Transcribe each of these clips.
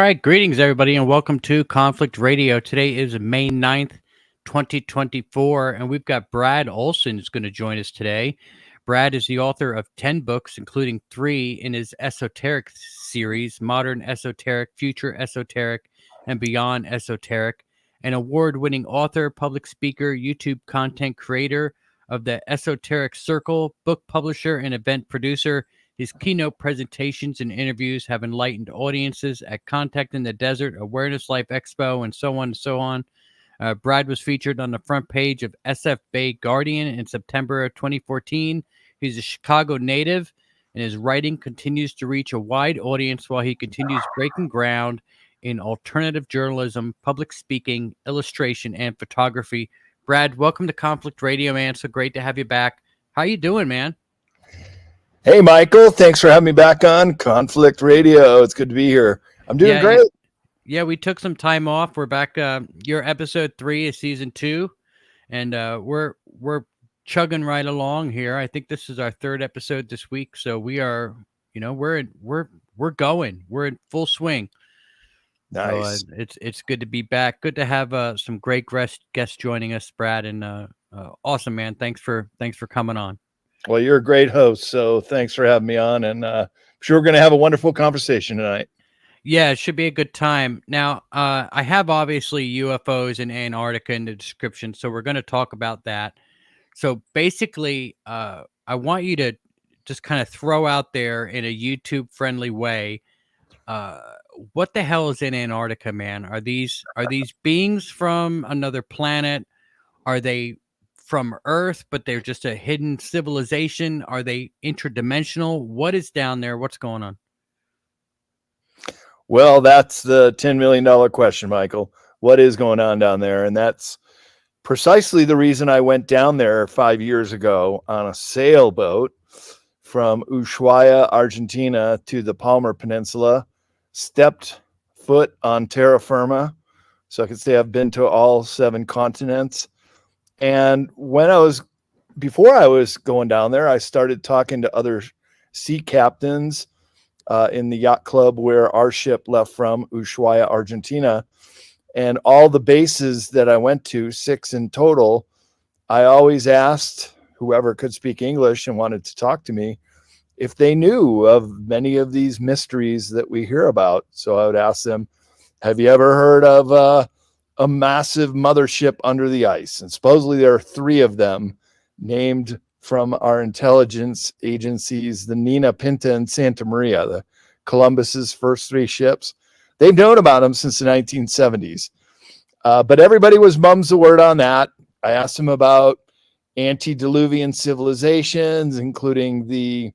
right, greetings everybody and welcome to Conflict Radio. Today is May 9th, 2024, and we've got Brad Olsen is going to join us today. Brad is the author of 10 books, including 3 in his Esoteric Series, Modern Esoteric, Future Esoteric, and Beyond Esoteric, an award-winning author, public speaker, YouTube content creator of the Esoteric Circle, book publisher, and event producer. His keynote presentations and interviews have enlightened audiences at Contact in the Desert, Awareness Life Expo, and so on and so on. Brad was featured on the front page of SF Bay Guardian in September of 2014. He's a Chicago native, and his writing continues to reach a wide audience while he continues breaking ground in alternative journalism, public speaking, illustration, and photography. Brad, welcome to Conflict Radio, man. So great to have you back. How you doing, man? Hey, Michael. Thanks for having me back on Conflict Radio. It's good to be here. I'm doing great. Yeah, we took some time off. We're back. Your episode 3 is season 2, and we're chugging right along here. I think this is our 3rd episode this week, so we are, we're going. We're in full swing. Nice. So, it's good to be back. Good to have some great guests joining us, Brad, and awesome, man. Thanks for coming on. Well, you're a great host, so thanks for having me on, and I'm sure we're going to have a wonderful conversation tonight. Yeah, it should be a good time. Now, I have obviously UFOs in Antarctica in the description, so we're going to talk about that. So basically, I want you to just kind of throw out there in a YouTube-friendly way, what the hell is in Antarctica, man? Are these beings from another planet? Are they from Earth, but they're just a hidden civilization? Are they interdimensional? What is down there? What's going on? Well, that's the $10 million question, Michael. What is going on down there? And that's precisely the reason I went down there 5 years ago on a sailboat from Ushuaia, Argentina to the Palmer Peninsula, stepped foot on terra firma. So I could say I've been to all 7 continents. And before I was going down there, I started talking to other sea captains in the yacht club where our ship left from, Ushuaia, Argentina. And all the bases that I went to, 6 in total, I always asked whoever could speak English and wanted to talk to me if they knew of many of these mysteries that we hear about. So I would ask them, have you ever heard of a massive mothership under the ice? And supposedly there are 3 of them named from our intelligence agencies, the Nina, Pinta, and Santa Maria, the Columbus's first 3 ships. They've known about them since the 1970s. But everybody was mums the word on that. I asked them about antediluvian civilizations, including the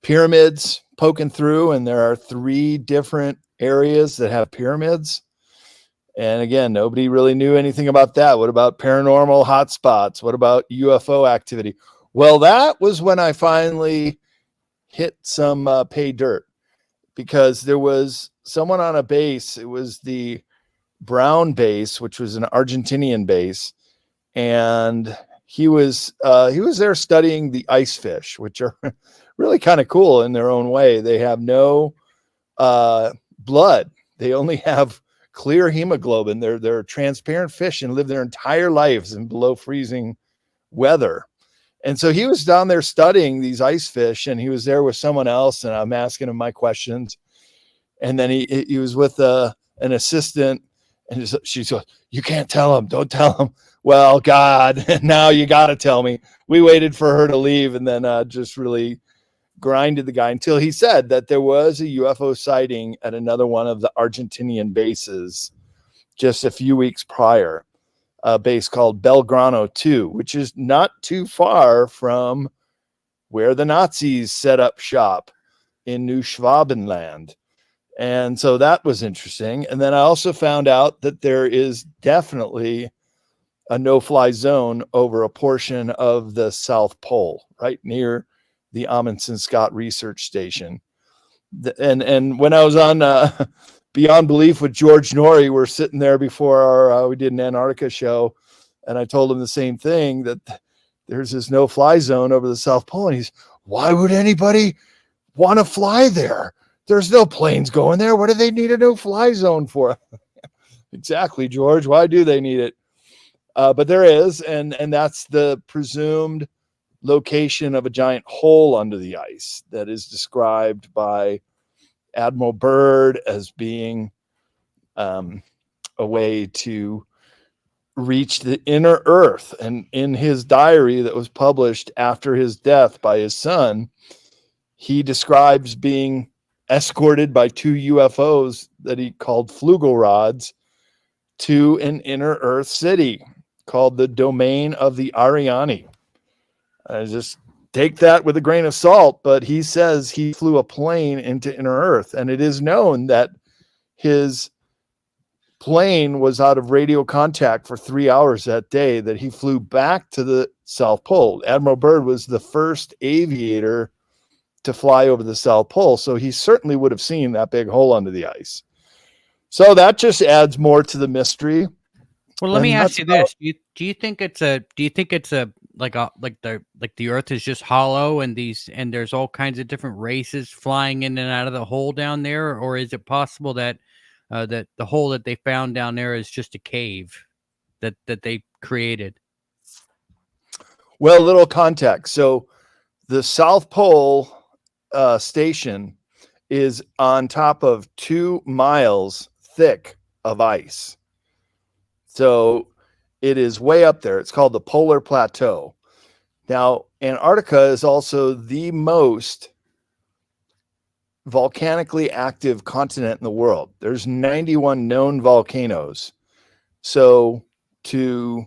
pyramids poking through, and there are 3 different areas that have pyramids. And again, nobody really knew anything about that. What about paranormal hotspots? What about UFO activity? Well, that was when I finally hit some pay dirt, because there was someone on a base. It was the Brown base, which was an Argentinian base. And he was there studying the ice fish, which are really kind of cool in their own way. They have no blood. They only have clear hemoglobin. They're transparent fish and live their entire lives in below freezing weather. And so he was down there studying these ice fish, and he was there with someone else, and I'm asking him my questions. And then he was with an assistant, and she said, "You can't tell him. Don't tell him." Well, God, now you got to tell me. We waited for her to leave, and then just really grinded the guy until he said that there was a UFO sighting at another one of the Argentinian bases just a few weeks prior, a base called Belgrano 2, which is not too far from where the Nazis set up shop in New Schwabenland. And so that was interesting. And then I also found out that there is definitely a no-fly zone over a portion of the South Pole, right near the Amundsen Scott Research Station. And when I was on Beyond Belief with George Norrie, we're sitting there before we did an Antarctica show, and I told him the same thing, that there's this no-fly zone over the South Pole. And why would anybody want to fly there? There's no planes going there. What do they need a no-fly zone for? Exactly, George. Why do they need it? But there is, and that's the presumed location of a giant hole under the ice that is described by Admiral Byrd as being a way to reach the inner earth. And in his diary that was published after his death by his son, he describes being escorted by 2 UFOs that he called flugel rods to an inner earth city called the domain of the Ariani. I just take that with a grain of salt, but he says he flew a plane into inner earth, and it is known that his plane was out of radio contact for 3 hours that day, that he flew back to the South Pole. Admiral Byrd was the first aviator to fly over the South Pole, so he certainly would have seen that big hole under the ice. So that just adds more to the mystery. Well, let me ask you this: do you think it's a like the Earth is just hollow and there's all kinds of different races flying in and out of the hole down there, or is it possible that that the hole that they found down there is just a cave that they created? Well, a little context. So the South Pole station is on top of 2 miles thick of ice. So it is way up there. It's called the Polar Plateau. Now, Antarctica is also the most volcanically active continent in the world. There's 91 known volcanoes. So to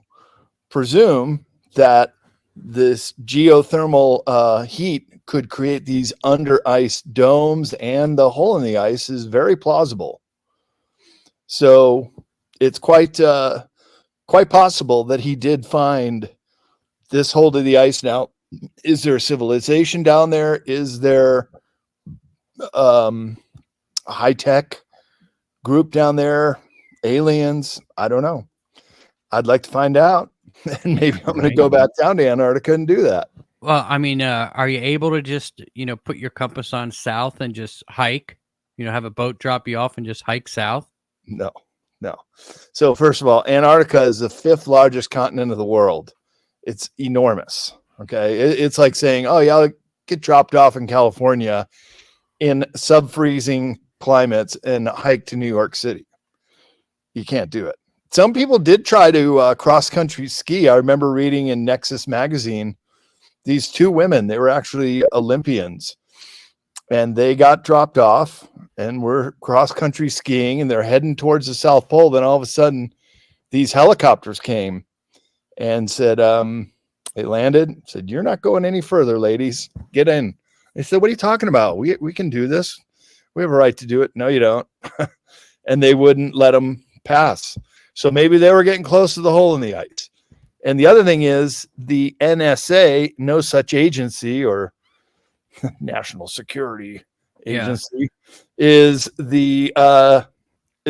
presume that this geothermal heat could create these under ice domes and the hole in the ice is very plausible. So it's quite possible that he did find this hole to the ice. Now, is there a civilization down there? Is there a high-tech group down there? Aliens? I don't know. I'd like to find out. And maybe I'm going to go back down to Antarctica and do that. Well, I mean, are you able to just, put your compass on south and just hike? Have a boat drop you off and just hike south? No. So first of all, Antarctica is the 5th largest continent of the world. It's enormous. Okay. It's like saying, oh yeah, I'll get dropped off in California in sub-freezing climates and hike to New York City. You can't do it. Some people did try to cross-country ski. I remember reading in Nexus magazine, these 2 women, they were actually Olympians, and they got dropped off and were cross-country skiing, and they're heading towards the South Pole. Then all of a sudden, these helicopters came and said, they landed, said, "You're not going any further, ladies. Get in." They said, "What are you talking about? We can do this. We have a right to do it." "No, you don't." And they wouldn't let them pass. So maybe they were getting close to the hole in the ice. And the other thing is the NSA, no such agency, or National Security Agency, is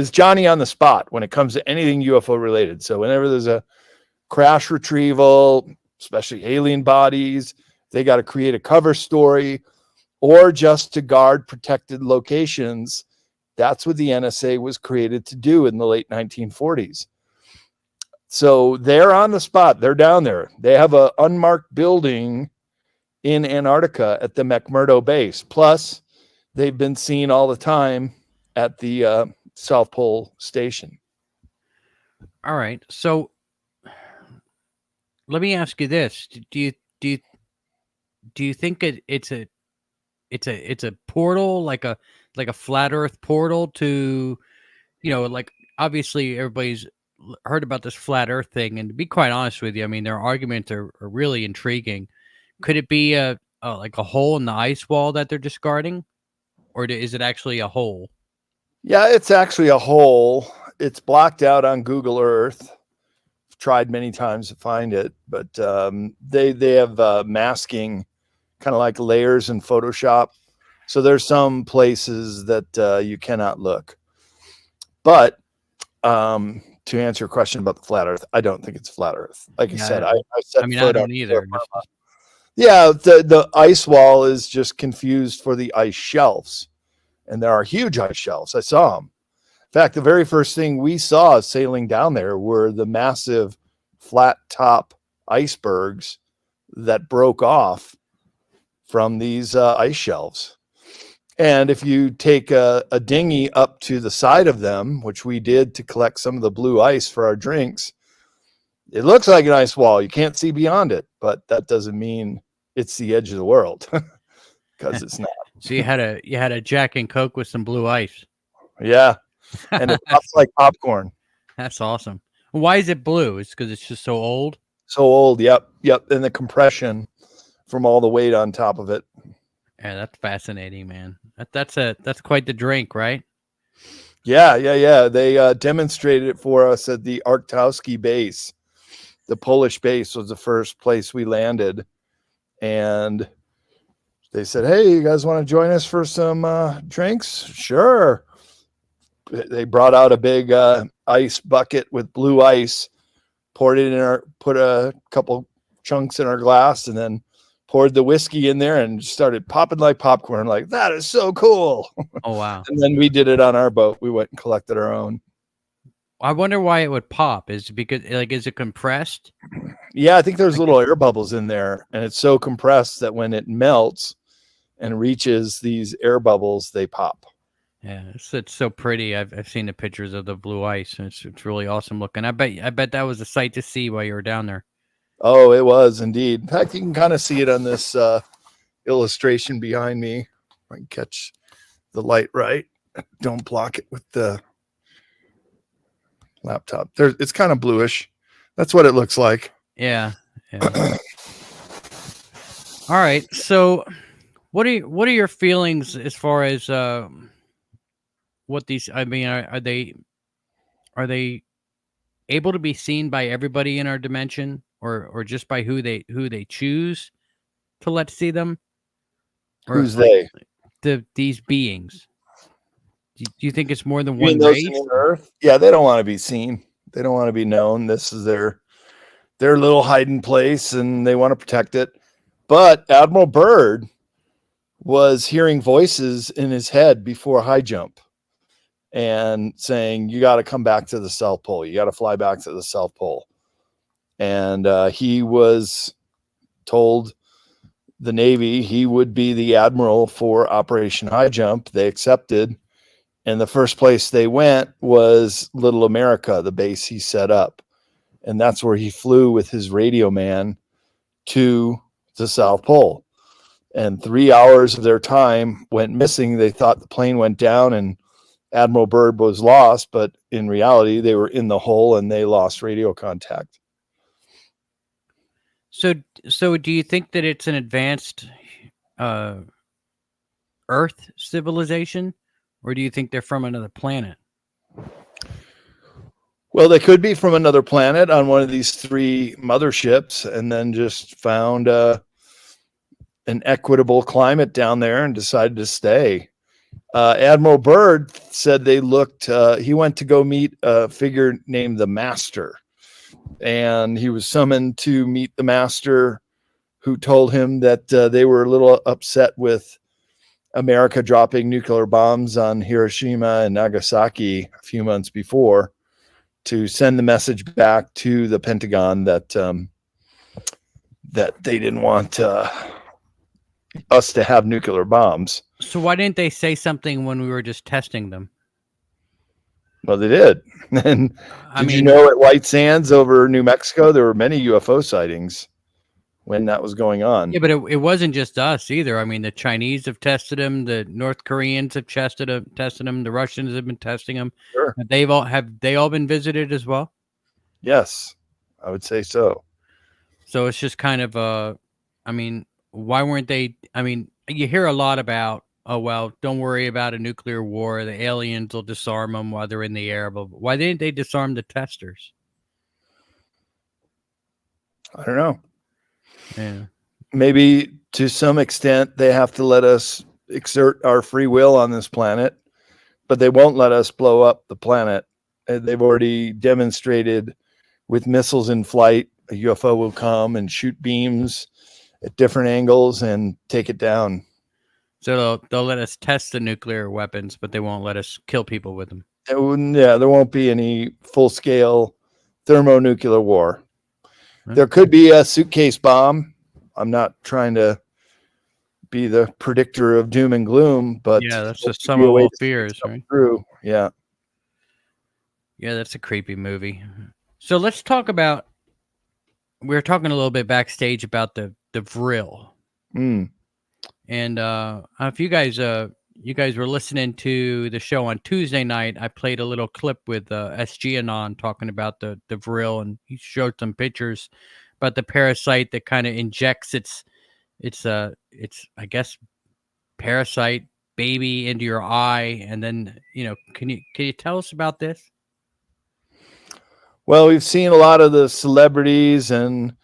Johnny on the spot when it comes to anything UFO related. So whenever there's a crash retrieval, especially alien bodies, they got to create a cover story, or just to guard protected locations. That's what the NSA was created to do in the late 1940s. So they're on the spot. They're down there. They have an unmarked building in Antarctica at the McMurdo base. Plus, they've been seen all the time at the South Pole station. All right. So let me ask you this: Do you think it's a portal, like a flat Earth portal to, like, obviously everybody's heard about this flat Earth thing, and to be quite honest with you, I mean, their arguments are really intriguing. Could it be like a hole in the ice wall that they're discarding, or is it actually a hole? Yeah, it's actually a hole. It's blocked out on Google Earth. I've tried many times to find it, but they have masking, kind of like layers in Photoshop. So there's some places that you cannot look. But to answer your question about the flat Earth, I don't think it's flat Earth. Like I said, I don't either. Yeah, the ice wall is just confused for the ice shelves. and there are huge ice shelves. I saw them. In fact, the very first thing we saw sailing down there were the massive flat top icebergs that broke off from these ice shelves. And if you take a dinghy up to the side of them, which we did to collect some of the blue ice for our drinks, it looks like an ice wall. You can't see beyond it, but that doesn't mean it's the edge of the world, because it's not. So you had a Jack and Coke with some blue ice. Yeah. And it pops like popcorn. That's awesome. Why is it blue? It's because it's just so old. So old. Yep. And the compression from all the weight on top of it. Yeah, that's fascinating, man. That's quite the drink, right? Yeah. They demonstrated it for us at the Arktowski base. The Polish base was the first place we landed, and they said, "Hey, you guys want to join us for some drinks?" Sure. They brought out a big ice bucket with blue ice, poured it in put a couple chunks in our glass, and then poured the whiskey in there and started popping like popcorn. Like, that is so cool. Oh, wow. And then we did it on our boat. We went and collected our own. I wonder why it would pop. Is it because, like, is it compressed? Yeah, I think there's little air bubbles in there, and it's so compressed that when it melts and reaches these air bubbles, they pop. Yeah, it's so pretty. I've seen the pictures of the blue ice, and it's really awesome looking. I bet that was a sight to see while you were down there. Oh, it was indeed. In fact, you can kind of see it on this illustration behind me. If I can catch the light right. Don't block it with the laptop. It's kind of bluish. That's what it looks like. Yeah. All right. So, what are your feelings as far as what these? I mean, are they able to be seen by everybody in our dimension, or just by who they choose to let see them? Or who's they? These beings. Do you think it's more than You mean one those race? in Earth? Yeah, they don't want to be seen. They don't want to be known. This is their little hiding place, and they want to protect it. But Admiral Byrd was hearing voices in his head before high jump and saying, "You got to come back to the South Pole. You got to fly back to the South Pole." And he was told the Navy he would be the admiral for Operation High Jump. They accepted. And the first place they went was Little America, the base he set up. And that's where he flew with his radio man to the South Pole. And 3 hours of their time went missing. They thought the plane went down and Admiral Byrd was lost, but in reality, they were in the hole and they lost radio contact. So do you think that it's an advanced Earth civilization, or do you think they're from another planet? Well, they could be from another planet on one of these 3 motherships and then just found an equitable climate down there and decided to stay. Admiral Byrd said they looked, he went to go meet a figure named the Master, and he was summoned to meet the Master, who told him that they were a little upset with America dropping nuclear bombs on Hiroshima and Nagasaki a few months before, to send the message back to the Pentagon that that they didn't want us to have nuclear bombs. So why didn't they say something when we were just testing them? Well, they did. And you know, at White Sands over New Mexico, there were many UFO sightings when that was going on. Yeah, but it wasn't just us either. I mean, the Chinese have tested them. The North Koreans have tested them. The Russians have been testing them. Sure. Have they all been visited as well? Yes, I would say so. So it's just kind of I mean, why weren't they? I mean, you hear a lot about, oh, well, don't worry about a nuclear war. The aliens will disarm them while they're in the air. But why didn't they disarm the testers? I don't know. Yeah. Maybe to some extent they have to let us exert our free will on this planet, but they won't let us blow up the planet. They've already demonstrated with missiles in flight, a UFO will come and shoot beams at different angles and take it down. So they'll let us test the nuclear weapons, but they won't let us kill people with them. Yeah, there won't be any full-scale thermonuclear war. Right. There could be a suitcase bomb. I'm not trying to be the predictor of doom and gloom, but Yeah, that's the sum of all fears, right? True. Yeah. Yeah, that's a creepy movie. So let's talk about. We were talking a little bit backstage about the Vril, Mm. and if you guys were listening to the show on Tuesday night, I played a little clip with SG Anon talking about the Vril, and he showed some pictures about the parasite that kind of injects its I guess parasite baby into your eye, and then can you tell us about this? Well, we've seen a lot of the celebrities and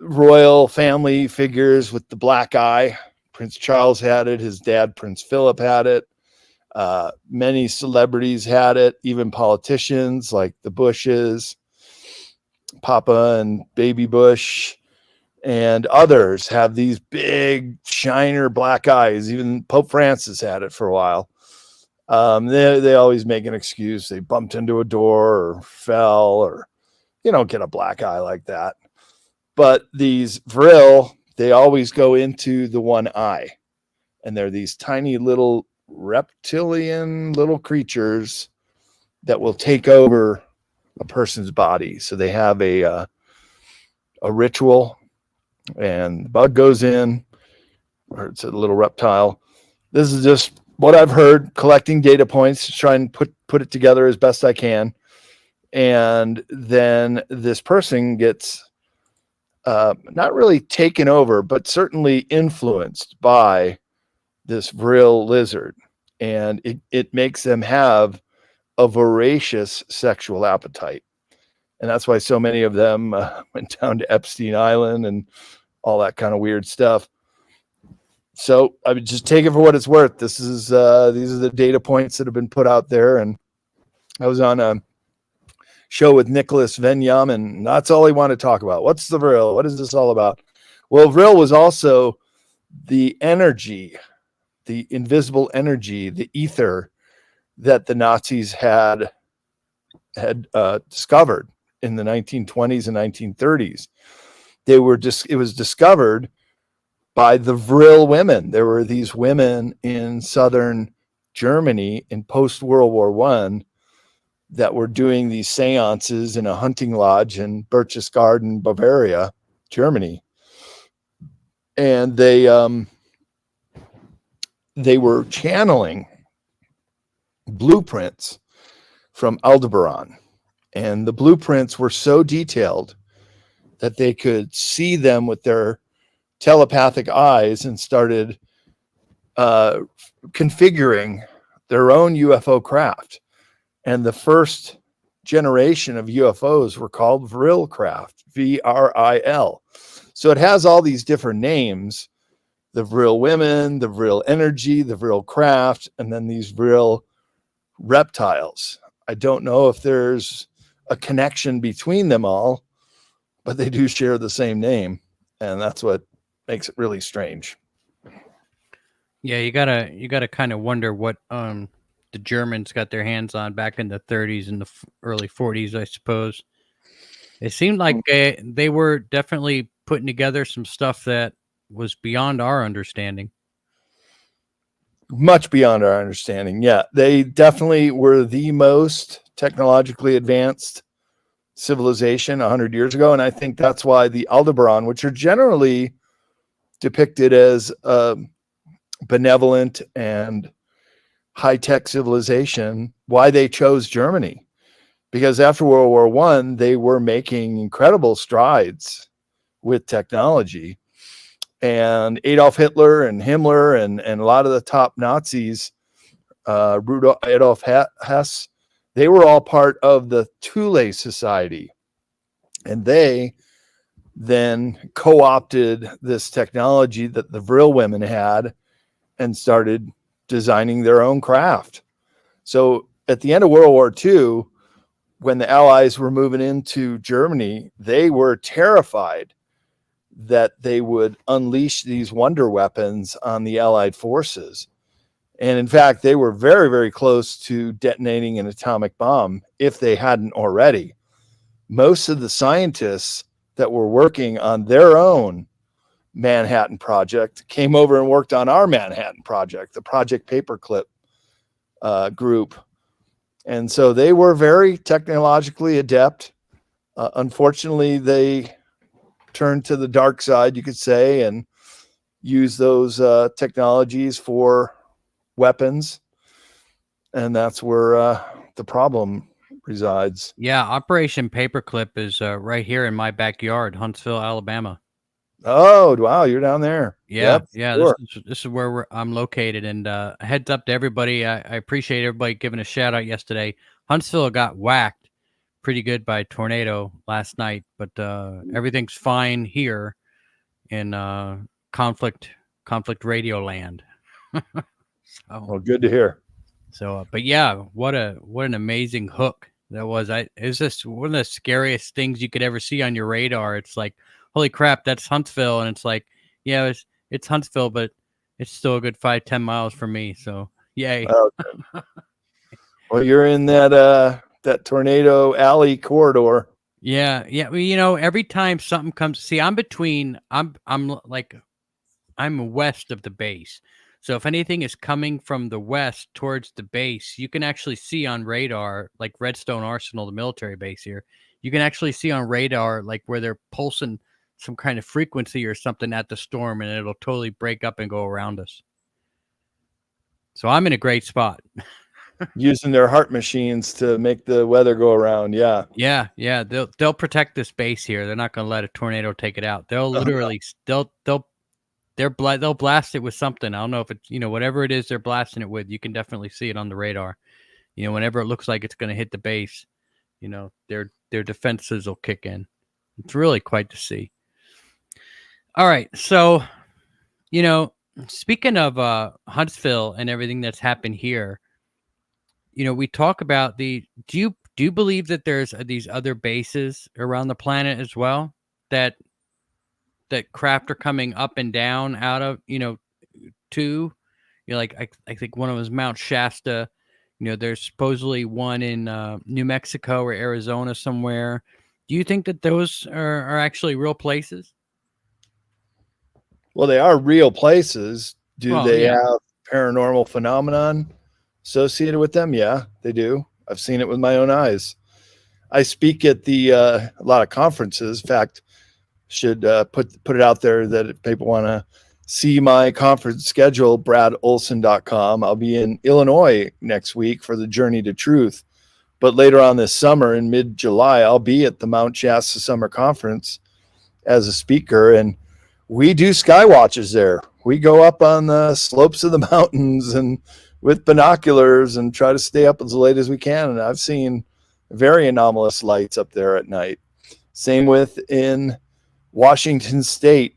royal family figures with the black eye. Prince Charles had it. His dad, Prince Philip, had it. Many celebrities had it, even politicians like the Bushes, Papa and Baby Bush, and others have these big shiner black eyes. Even Pope Francis had it for a while. They always make an excuse. They bumped into a door or fell, or you don't get a black eye like that. But these Vril, they always go into the one eye, and they're these tiny little reptilian little creatures that will take over a person's body. So they have a ritual, and the bug goes in, or it's a little reptile. This is just what I've heard, collecting data points to try and put it together as best I can. And then this person gets not really taken over, but certainly influenced by this Vril lizard. And it makes them have a voracious sexual appetite. And that's why so many of them went down to Epstein Island and all that kind of weird stuff. So I would just take it for what it's worth. These are the data points that have been put out there. And I was on a show with Nicholas Venyam, and that's all he wanted to talk about. What's the Vril? What is this all about? Well, Vril was also the energy, the invisible energy, the ether that the Nazis had discovered in the 1920s and 1930s. It was discovered by the Vril women. There were these women in southern Germany in post-World War I that were doing these seances in a hunting lodge in Berchtesgaden, Bavaria, Germany. And they were channeling blueprints from Aldebaran. And the blueprints were so detailed that they could see them with their telepathic eyes, and started configuring their own UFO craft. And the first generation of UFOs were called Vril craft, VRIL. So it has all these different names: the Vril women, the Vril energy, the Vril craft, and then these Vril reptiles. I don't know if there's a connection between them all, but they do share the same name. And that's what makes it really strange. Yeah, you gotta kind of wonder what the Germans got their hands on back in the 30s and the early 40s, I suppose. It seemed like they were definitely putting together some stuff that was beyond our understanding. Much beyond our understanding. Yeah, they definitely were the most technologically advanced civilization 100 years ago. And I think that's why the Aldebaran, which are generally depicted as benevolent and high-tech civilization, why they chose Germany. Because after World War I, they were making incredible strides with technology. And Adolf Hitler and Himmler and a lot of the top Nazis, Adolf Hess, they were all part of the Thule Society. And they then co-opted this technology that the Vril women had and started designing their own craft. So at the end of World War II, when the Allies were moving into Germany, they were terrified that they would unleash these wonder weapons on the Allied forces. And in fact, they were very, very close to detonating an atomic bomb if they hadn't already. Most of the scientists that were working on their own Manhattan Project came over and worked on our Manhattan Project, the Project Paperclip group. And so they were very technologically adept. Unfortunately, they turned to the dark side, you could say, and use those technologies for weapons. And that's where the problem resides. Yeah, Operation Paperclip is right here in my backyard, Huntsville, Alabama. Oh, wow, you're down there. Yeah, Yep, yeah. sure. This is where I'm located, and heads up to everybody. I appreciate everybody giving a shout out yesterday. Huntsville got whacked pretty good by a tornado last night, but everything's fine here in conflict radio land. Well, good to hear. So, but yeah, what an amazing hook that was. It was just one of the scariest things you could ever see on your radar. It's like, holy crap, that's Huntsville, and it's like, yeah, it's Huntsville, but it's still a good 5-10 miles from me. So, yay. Okay. Well, you're in that tornado alley corridor. Yeah. Well, every time something comes, see, I'm west of the base. So if anything is coming from the west towards the base, you can actually see on radar, like Redstone Arsenal, the military base here, you can actually see on radar, like where they're pulsing some kind of frequency or something at the storm, and it'll totally break up and go around us. So I'm in a great spot. Using their heart machines to make the weather go around. Yeah. Yeah. They'll protect this base here. They're not going to let a tornado take it out. They'll literally, they'll blast it with something. I don't know if it's, whatever it is they're blasting it with, you can definitely see it on the radar. Whenever it looks like it's going to hit the base, their defenses will kick in. It's really quite to see. All right. So, speaking of Huntsville and everything that's happened here, we talk about do you believe that there's these other bases around the planet as well that craft are coming up and down out of, to, like I think one of them is Mount Shasta. There's supposedly one in New Mexico or Arizona somewhere. Do you think that those are actually real places? Well, they are real places. Do they Yeah. have paranormal phenomenon associated with them? Yeah, they do. I've seen it with my own eyes. I speak at a lot of conferences. In fact, should put it out there that if people want to see my conference schedule, bradolsen.com. I'll be in Illinois next week for the Journey to Truth. But later on this summer, in mid-July, I'll be at the Mount Shasta Summer Conference as a speaker. And we do sky watches there. We go up on the slopes of the mountains and with binoculars and try to stay up as late as we can. And I've seen very anomalous lights up there at night. Same with in Washington State,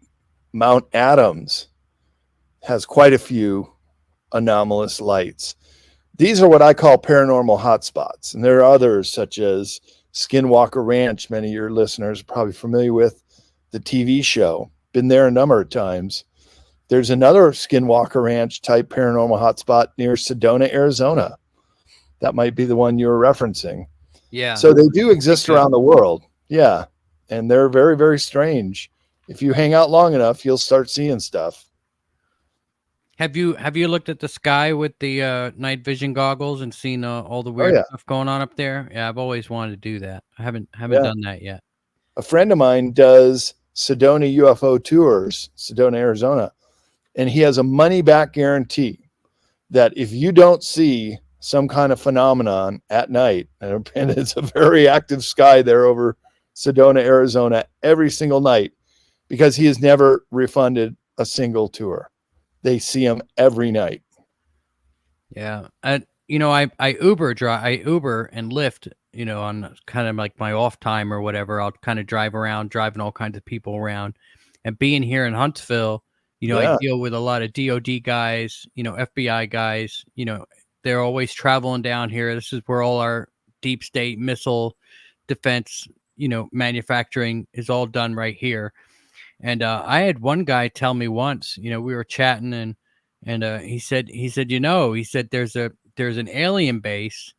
Mount Adams has quite a few anomalous lights. These are what I call paranormal hotspots. And there are others such as Skinwalker Ranch. Many of your listeners are probably familiar with the TV show. Been there a number of times. There's another Skinwalker Ranch type paranormal hotspot near Sedona, Arizona. That might be the one you were referencing. Yeah. So they do exist around the world. Yeah. And they're very, very strange. If you hang out long enough, you'll start seeing stuff. Have you looked at the sky with the night vision goggles and seen all the weird stuff going on up there? Yeah, I've always wanted to do that. I haven't done that yet. A friend of mine does Sedona UFO tours, Sedona, Arizona, and he has a money back guarantee that if you don't see some kind of phenomenon at night, and it's a very active sky there over Sedona, Arizona, every single night, because he has never refunded a single tour. They see him every night. Yeah. I Uber and Lyft, on kind of like my off time or whatever. I'll kind of drive around, driving all kinds of people around. And being here in Huntsville, I deal with a lot of DOD guys, FBI guys, they're always traveling down here. This is where all our deep state missile defense, manufacturing is all done right here. And I had one guy tell me once, we were chatting, and he said he said there's an alien base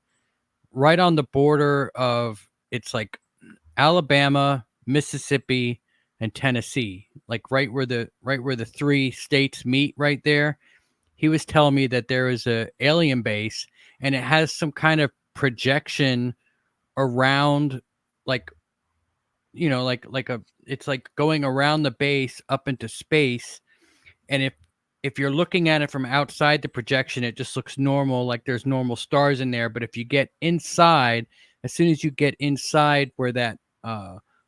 right on the border of, it's like Alabama, Mississippi, and Tennessee, like right where the three states meet right there. He was telling me that there is a alien base, and it has some kind of projection around, like, it's like going around the base up into space. And if you're looking at it from outside the projection, it just looks normal, like there's normal stars in there. But if you get inside, as soon as you get inside where that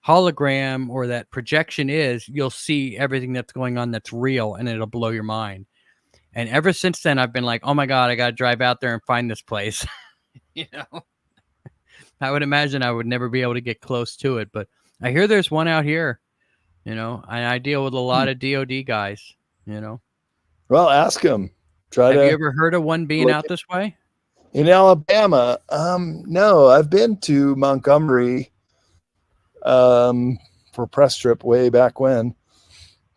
hologram or that projection is, you'll see everything that's going on that's real, and it'll blow your mind. And ever since then, I've been like, oh my God, I got to drive out there and find this place. you know, I would imagine I would never be able to get close to it, but I hear there's one out here, and I deal with a lot of DOD guys. Well, ask them. Have you ever heard of one being out this way? In Alabama? No, I've been to Montgomery for press trip way back when,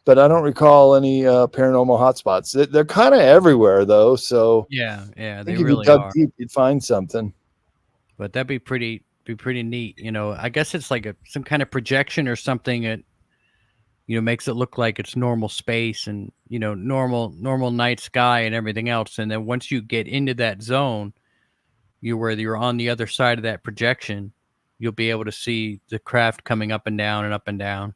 but I don't recall any paranormal hotspots. They're kind of everywhere though, so yeah, they if really you dug are. deep, you'd find something. But that'd be pretty neat. I guess it's like some kind of projection or something that makes it look like it's normal space and normal night sky and everything else. And then once you get into that zone, where you're on the other side of that projection, you'll be able to see the craft coming up and down and up and down.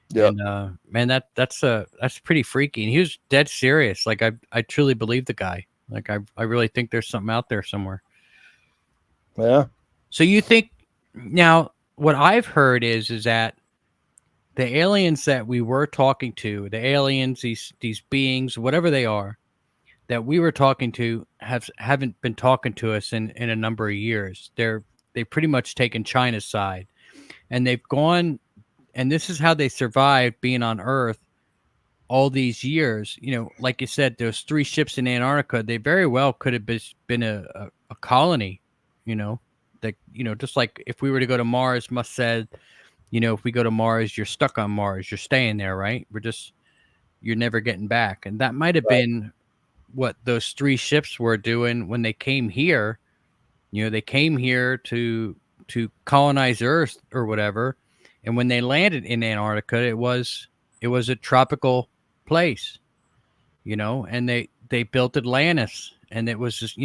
Yeah, and man, that's pretty freaky. And he was dead serious. Like I truly believe the guy. Like I really think there's something out there somewhere. Yeah. So you think, now what I've heard is that the aliens that we were talking to, the aliens, these beings, whatever they are, that we were talking to haven't been talking to us in a number of years. They've pretty much taken China's side, and they've gone, and this is how they survived being on Earth all these years. Like you said, there's 3 ships in Antarctica. They very well could have been a colony, that, just like if we were to go to Mars, Musk said, if we go to Mars, you're stuck on Mars, you're staying there, right? You're never getting back. And that might have been what those 3 ships were doing when they came here. They came here to colonize Earth or whatever. And when they landed in Antarctica, it was a tropical place, and they built Atlantis, and it was just,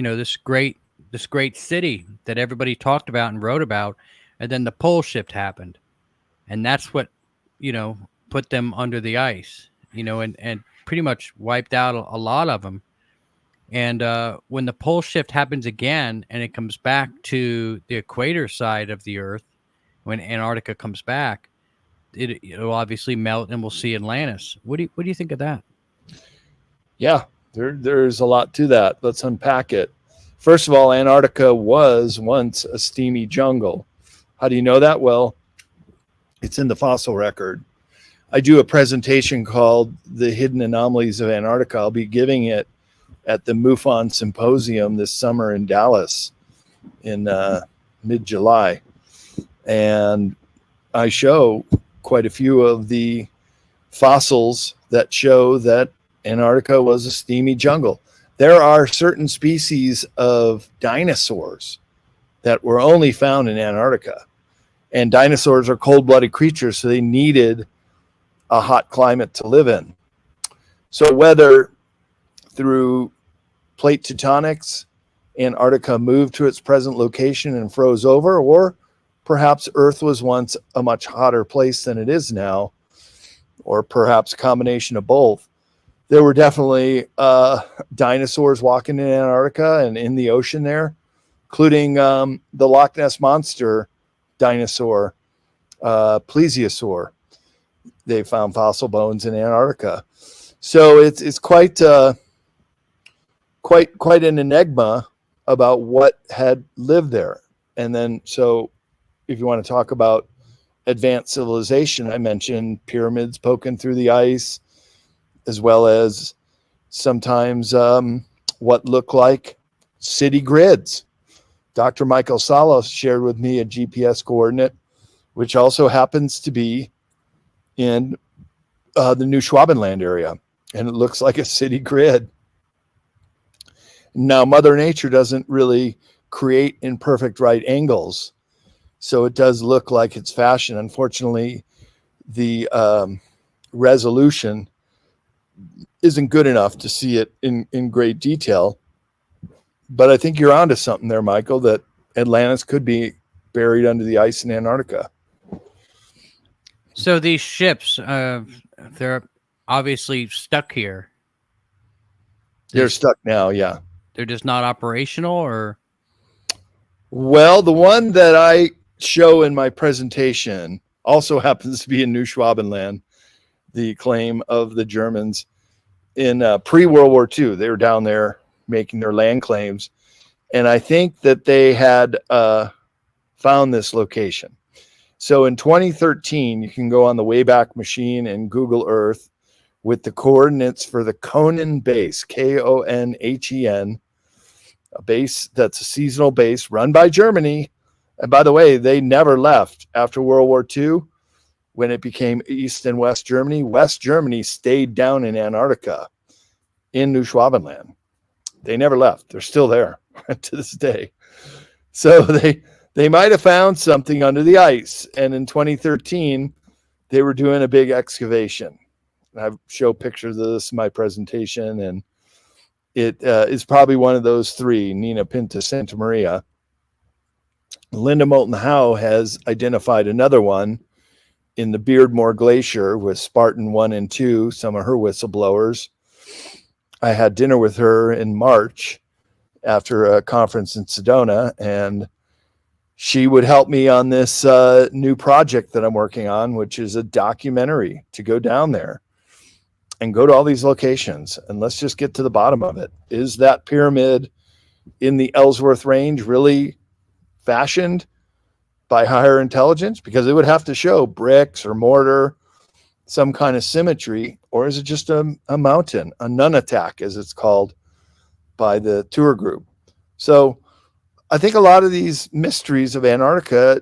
this great city that everybody talked about and wrote about. And then the pole shift happened, and that's what put them under the ice, and pretty much wiped out a lot of them. And when the pole shift happens again and it comes back to the equator side of the Earth, when Antarctica comes back, it'll obviously melt, and we'll see Atlantis. What do you think of that? Yeah, there's a lot to that. Let's unpack it. First of all, Antarctica was once a steamy jungle. How do you know that? Well, it's in the fossil record. I do a presentation called The Hidden Anomalies of Antarctica. I'll be giving it at the MUFON Symposium this summer in Dallas in mid-July. And I show quite a few of the fossils that show that Antarctica was a steamy jungle. There are certain species of dinosaurs that were only found in Antarctica. And dinosaurs are cold-blooded creatures, so they needed a hot climate to live in. So whether through plate tectonics, Antarctica moved to its present location and froze over, or perhaps Earth was once a much hotter place than it is now, or perhaps a combination of both. There were definitely dinosaurs walking in Antarctica and in the ocean there, including the Loch Ness Monster dinosaur, plesiosaur. They found fossil bones in Antarctica. So it's quite an enigma about what had lived there. And then, so if you want to talk about advanced civilization, I mentioned pyramids poking through the ice, as well as sometimes what look like city grids. Dr. Michael Salos shared with me a GPS coordinate, which also happens to be in the New Schwabenland area, and it looks like a city grid. Now, Mother Nature doesn't really create in perfect right angles, so it does look like it's fashion. Unfortunately, the resolution isn't good enough to see it in great detail. But I think you're onto something there, Michael, that Atlantis could be buried under the ice in Antarctica. So these ships, they're obviously stuck here. They're stuck now, yeah. They're just not operational, or? Well, the one that I show in my presentation also happens to be in New Schwabenland, the claim of the Germans in pre-World War II. They were down there making their land claims, and I think that they had found this location. So in 2013, you can go on the Wayback Machine and Google Earth with the coordinates for the Konen base, Konhen, a base that's a seasonal base run by Germany. And by the way, they never left after World War II. When it became East and West Germany, West Germany stayed down in Antarctica in New Schwabenland. They never left. They're still there to this day. So they might have found something under the ice. And in 2013, they were doing a big excavation. I show pictures of this in my presentation, and it is probably one of those three, Nina Pinta Santa Maria. Linda Moulton Howe has identified another one in the Beardmore Glacier with Spartan 1 and 2, some of her whistleblowers. I had dinner with her in March after a conference in Sedona, and she would help me on this new project that I'm working on, which is a documentary to go down there and go to all these locations. And let's just get to the bottom of it. Is that pyramid in the Ellsworth Range really fashioned by higher intelligence? Because it would have to show bricks or mortar, some kind of symmetry, or is it just a mountain, a nunatak, as it's called by the tour group? So I think a lot of these mysteries of Antarctica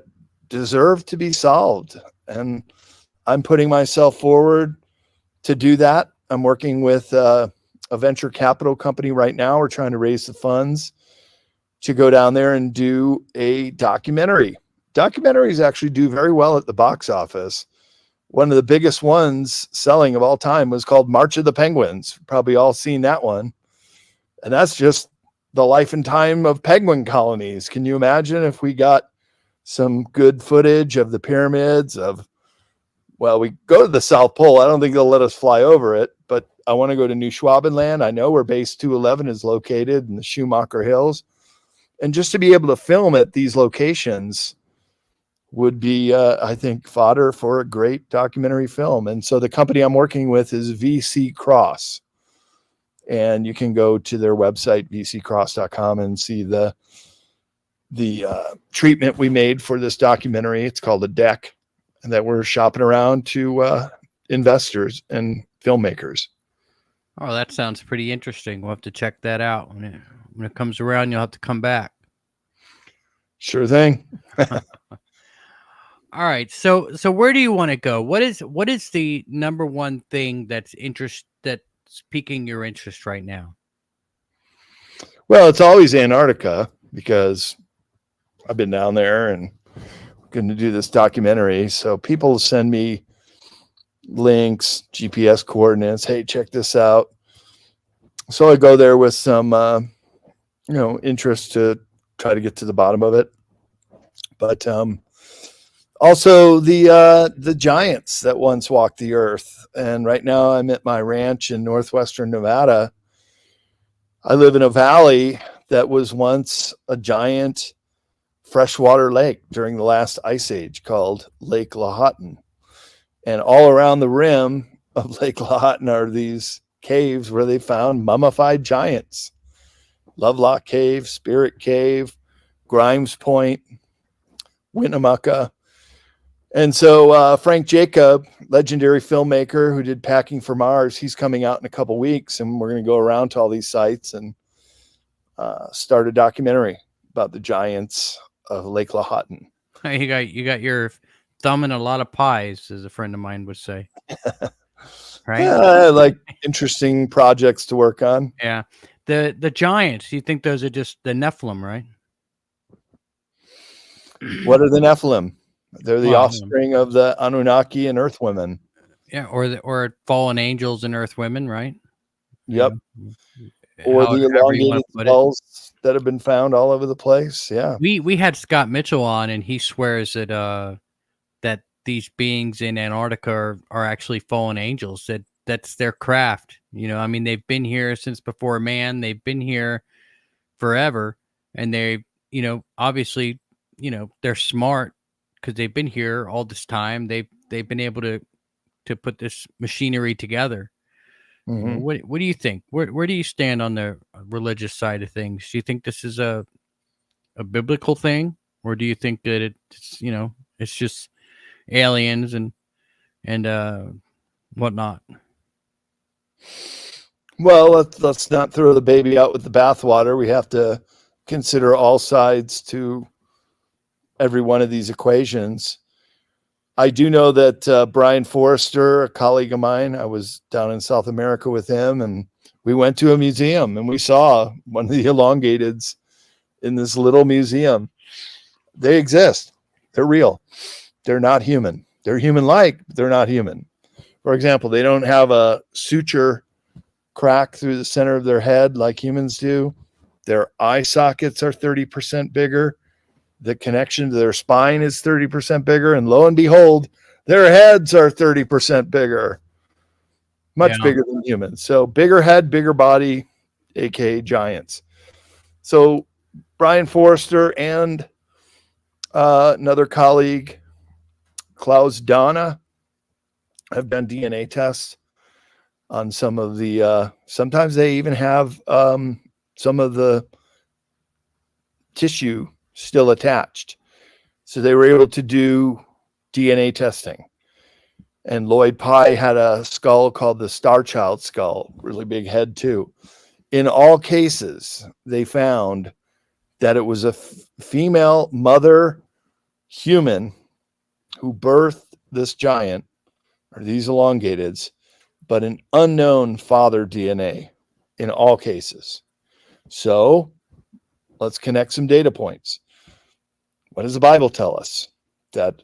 deserve to be solved, and I'm putting myself forward to do that. I'm working with a venture capital company right now. We're trying to raise the funds to go down there and do a documentary. Documentaries actually do very well at the box office. One of the biggest ones selling of all time was called March of the Penguins. Probably all seen that one. And that's just the life and time of penguin colonies. Can you imagine if we got some good footage of the pyramids of, well, we go to the South Pole. I don't think they'll let us fly over it, but I want to go to New Schwabenland. I know where base 211 is located in the Schumacher Hills. And just to be able to film at these locations would be, I think, fodder for a great documentary film. And so the company I'm working with is VC Cross. And you can go to their website, vccross.com, and see the treatment we made for this documentary. It's called a deck, and that we're shopping around to investors and filmmakers. Oh, that sounds pretty interesting. We'll have to check that out. When it comes around, you'll have to come back. Sure thing. All right. So where do you want to go? What is the number one thing that's piquing your interest right now? Well, it's always Antarctica, because I've been down there and going to do this documentary. So people send me links, GPS coordinates. Hey, check this out. So I go there with some, interest to try to get to the bottom of it. But also the giants that once walked the earth. And right now I'm at my ranch in northwestern Nevada. I live in a valley that was once a giant freshwater lake during the last ice age called Lake Lahontan. And all around the rim of Lake Lahontan are these caves where they found mummified giants. Lovelock Cave, Spirit Cave, Grimes Point, Winnemucca. And so Frank Jacob, legendary filmmaker who did Packing for Mars, he's coming out in a couple weeks, and we're going to go around to all these sites and start a documentary about the giants of Lake Lahontan. You got your thumb in a lot of pies, as a friend of mine would say. right? Like interesting projects to work on. Yeah. The giants, you think those are just the Nephilim, right? What are the Nephilim? They're the Well, offspring of the Anunnaki and Earth women. yeah, or fallen angels and earth women, right? Yep. You know, Or the however you want elongated to put it. skulls that have been found all over the place. Yeah. We had Scott Mitchell on, and he swears that these beings in Antarctica are actually fallen angels. That's their craft. You know, I mean, they've been here since before man. They've been here forever, and they, you know, obviously, you know, they're smart because they've been here all this time. They've been able to put this machinery together. You know, Mm-hmm. what do you think? Where do you stand on the religious side of things? Do you think this is a biblical thing, or do you think that it's, you know, it's just aliens and whatnot? Well, let's not throw the baby out with the bathwater. We have to consider all sides to every one of these equations. I do know that Brian Forrester, a colleague of mine, I was down in South America with him, and we went to a museum and we saw one of the elongateds in this little museum. They exist. They're real. They're not human. They're human-like, but they're not human. For example, they don't have a suture crack through the center of their head like humans do. Their eye sockets are 30% bigger. The connection to their spine is 30% bigger. And lo and behold, their heads are 30% bigger. Much bigger than humans. So bigger head, bigger body, aka giants. So Brian Forrester and another colleague, Klaus Donna, have done DNA tests on some of the, sometimes they even have some of the tissue still attached. So they were able to do DNA testing. And Lloyd Pye had a skull called the Star Child skull, really big head too. In all cases, they found that it was a female mother human who birthed this giant or these elongateds, but an unknown father DNA in all cases. So let's connect some data points. What does the Bible tell us? That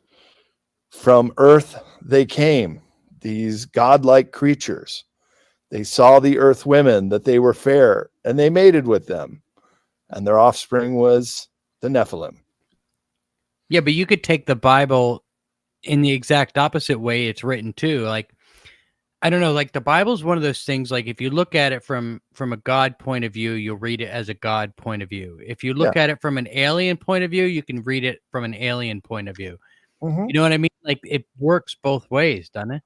from earth they came, these godlike creatures. They saw the earth women, that they were fair, and they mated with them. And their offspring was the Nephilim. Yeah, but you could take the Bible in the exact opposite way it's written too. Like, I don't know, like the Bible is one of those things, like if you look at it from a God point of view, you'll read it as a God point of view. If you look at it from an alien point of view, you can read it from an alien point of view. Mm-hmm. You know what I mean? Like it works both ways, doesn't it?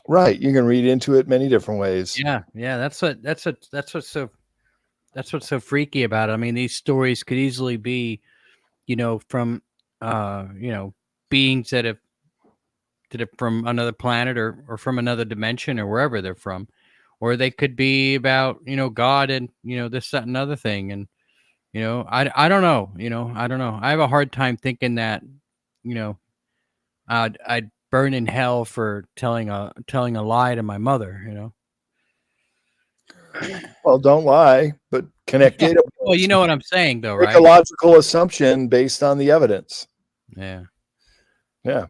Right. You can read into it many different ways. Yeah, yeah. That's what's so freaky about it. I mean, these stories could easily be, you know, from you know, beings that are from another planet or from another dimension or wherever they're from. Or they could be about, you know, God and, you know, this, that, and other thing. And, you know, I don't know, you know, I don't know. I have a hard time thinking that, you know, I'd burn in hell for telling a lie to my mother, you know. Well, don't lie, but connect data. Well, you know what I'm saying, though, Make right? a logical assumption based on the evidence. Yeah. Yeah.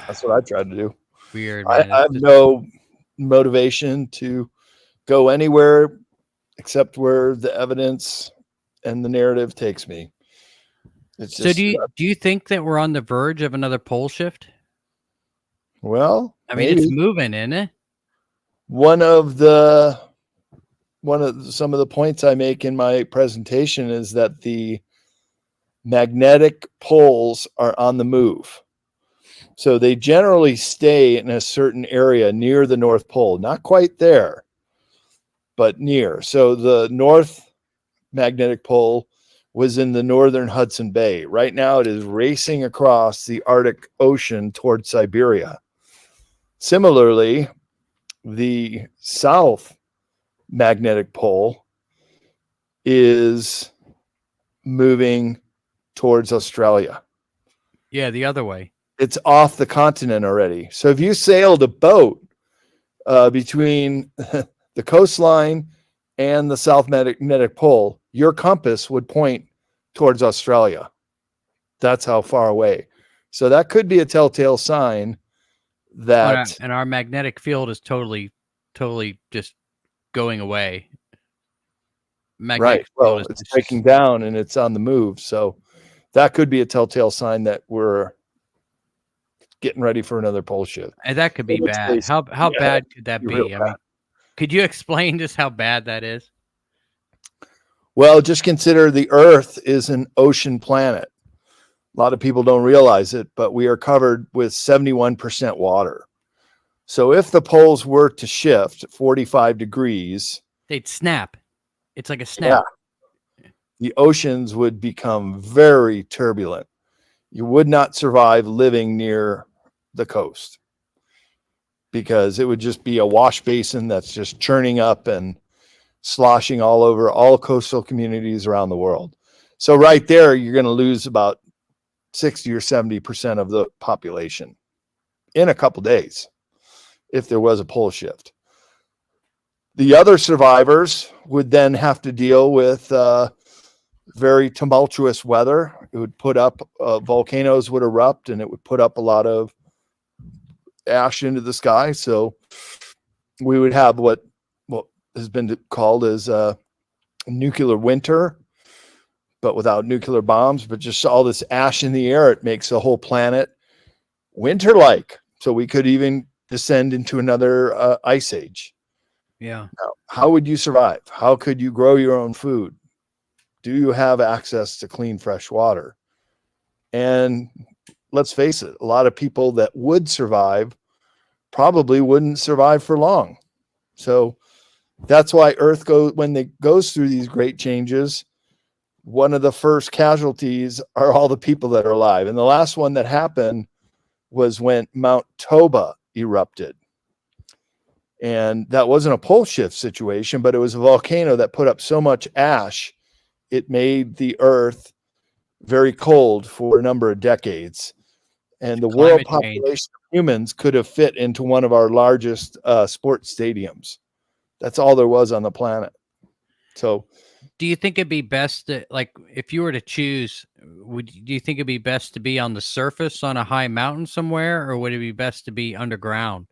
That's what I tried to do. Weird, I man. have no motivation to go anywhere except where the evidence and the narrative takes me. It's So just, do you think that we're on the verge of another pole shift? well, I mean, maybe it's moving, isn't it? some of the points I make in my presentation is that the magnetic poles are on the move. So they generally stay in a certain area near the North Pole, not quite there, but near. So the North magnetic pole was in the northern Hudson Bay. Right now it is racing across the Arctic Ocean toward Siberia. Similarly, the South magnetic pole is moving towards Australia. Yeah, the other way. It's off the continent already. So if you sailed a boat between the coastline and the South Magnetic Pole, your compass would point towards Australia. That's how far away. So that could be a telltale sign that... And our magnetic field is totally just going away. Right. Well, it's breaking down and it's on the move. So that could be a telltale sign that we're getting ready for another pole shift. And that could be bad. How bad could that be? I mean, could you explain just how bad that is? Well, just consider the Earth is an ocean planet. A lot of people don't realize it, but we are covered with 71% water. So if the poles were to shift 45 degrees, they'd snap. It's like a snap. Yeah. The oceans would become very turbulent. You would not survive living near the coast because it would just be a wash basin that's just churning up and sloshing all over all coastal communities around the world. So right there, you're going to lose about 60 or 70% of the population in a couple days if there was a pole shift. The other survivors would then have to deal with very tumultuous weather. It would put up, volcanoes would erupt and it would put up a lot of ash into the sky. So we would have what has been called as a nuclear winter, but without nuclear bombs, but just all this ash in the air. It makes the whole planet winter-like. So we could even descend into another ice age. Yeah. Now, how would you survive? How could you grow your own food? Do you have access to clean, fresh water? And let's face it, a lot of people that would survive probably wouldn't survive for long. So that's why Earth when it goes through these great changes, one of the first casualties are all the people that are alive. And the last one that happened was when Mount Toba erupted. And that wasn't a pole shift situation, but it was a volcano that put up so much ash, it made the Earth very cold for a number of decades. And the world population of humans could have fit into one of our largest sports stadiums. That's all there was on the planet. So do you think it'd be best to, like, if you were to choose, do you think it'd be best to be on the surface on a high mountain somewhere, or would it be best to be underground?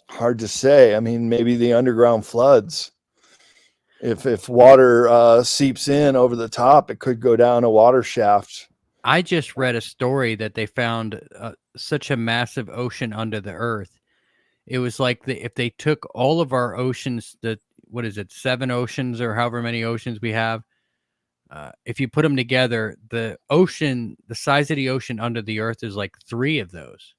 Hard to say. I mean, maybe the underground floods. If water seeps in over the top, it could go down a water shaft. I just read a story that they found such a massive ocean under the earth. It was like if they took all of our oceans, what is it, 7 oceans or however many oceans we have, if you put them together, the size of the ocean under the earth is like 3 of those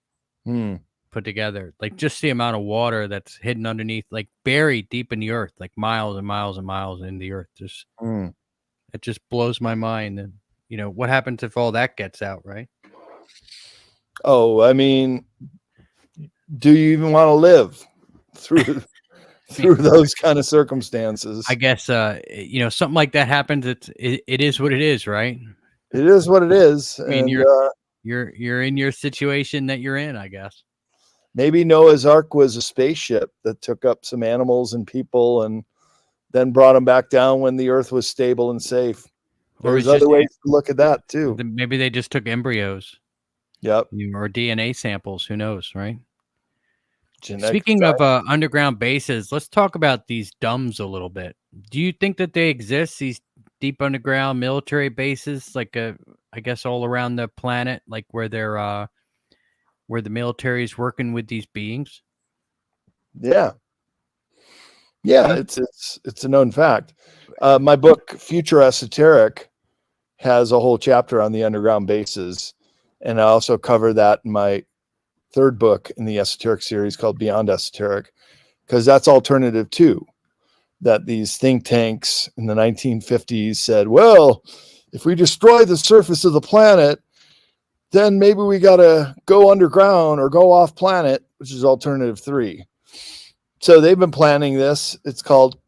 put together. Like just the amount of water that's hidden underneath, like buried deep in the earth, like miles and miles and miles in the earth. Just it just blows my mind. And you know what happens if all that gets out, right? Oh, I mean, do you even want to live through those kind of circumstances? I guess you know, something like that happens. It is what it is, right? It is what it is. I mean, and you're in your situation that you're in, I guess. Maybe Noah's Ark was a spaceship that took up some animals and people and then brought them back down when the earth was stable and safe. There's other ways to look at that too. Maybe they just took embryos. Yep. Or DNA samples. Who knows, right? Speaking of underground bases, let's talk about these DUMBs a little bit. Do you think that they exist, these deep underground military bases, like I guess all around the planet, like where they're where the military is working with these beings? Yeah, it's a known fact. My book Future Esoteric has a whole chapter on the underground bases, and I also cover that in my 3rd book in the Esoteric series called Beyond Esoteric, because that's alternative too. That these think tanks in the 1950s said, well, if we destroy the surface of the planet, then maybe we got to go underground or go off planet, which is alternative 3. So they've been planning this. It's called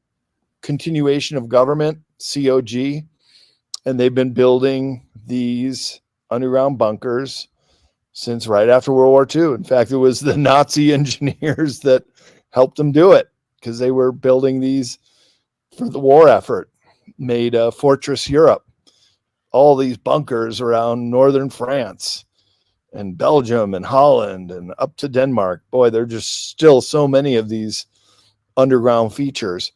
continuation of government, COG, and they've been building these underground bunkers since right after World War II. In fact, it was the Nazi engineers that helped them do it because they were building these for the war effort, made Fortress Europe, all these bunkers around northern France and Belgium and Holland and up to Denmark. Boy, there are just still so many of these underground features.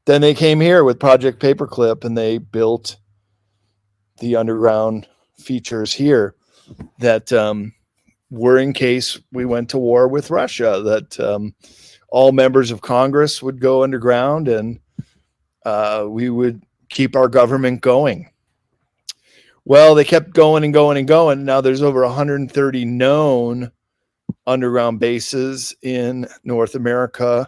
Then they came here with Project Paperclip and they built the underground features here that were in case we went to war with Russia, that all members of Congress would go underground and we would keep our government going. Well, they kept going and going and going. Now there's over 130 known underground bases in North America.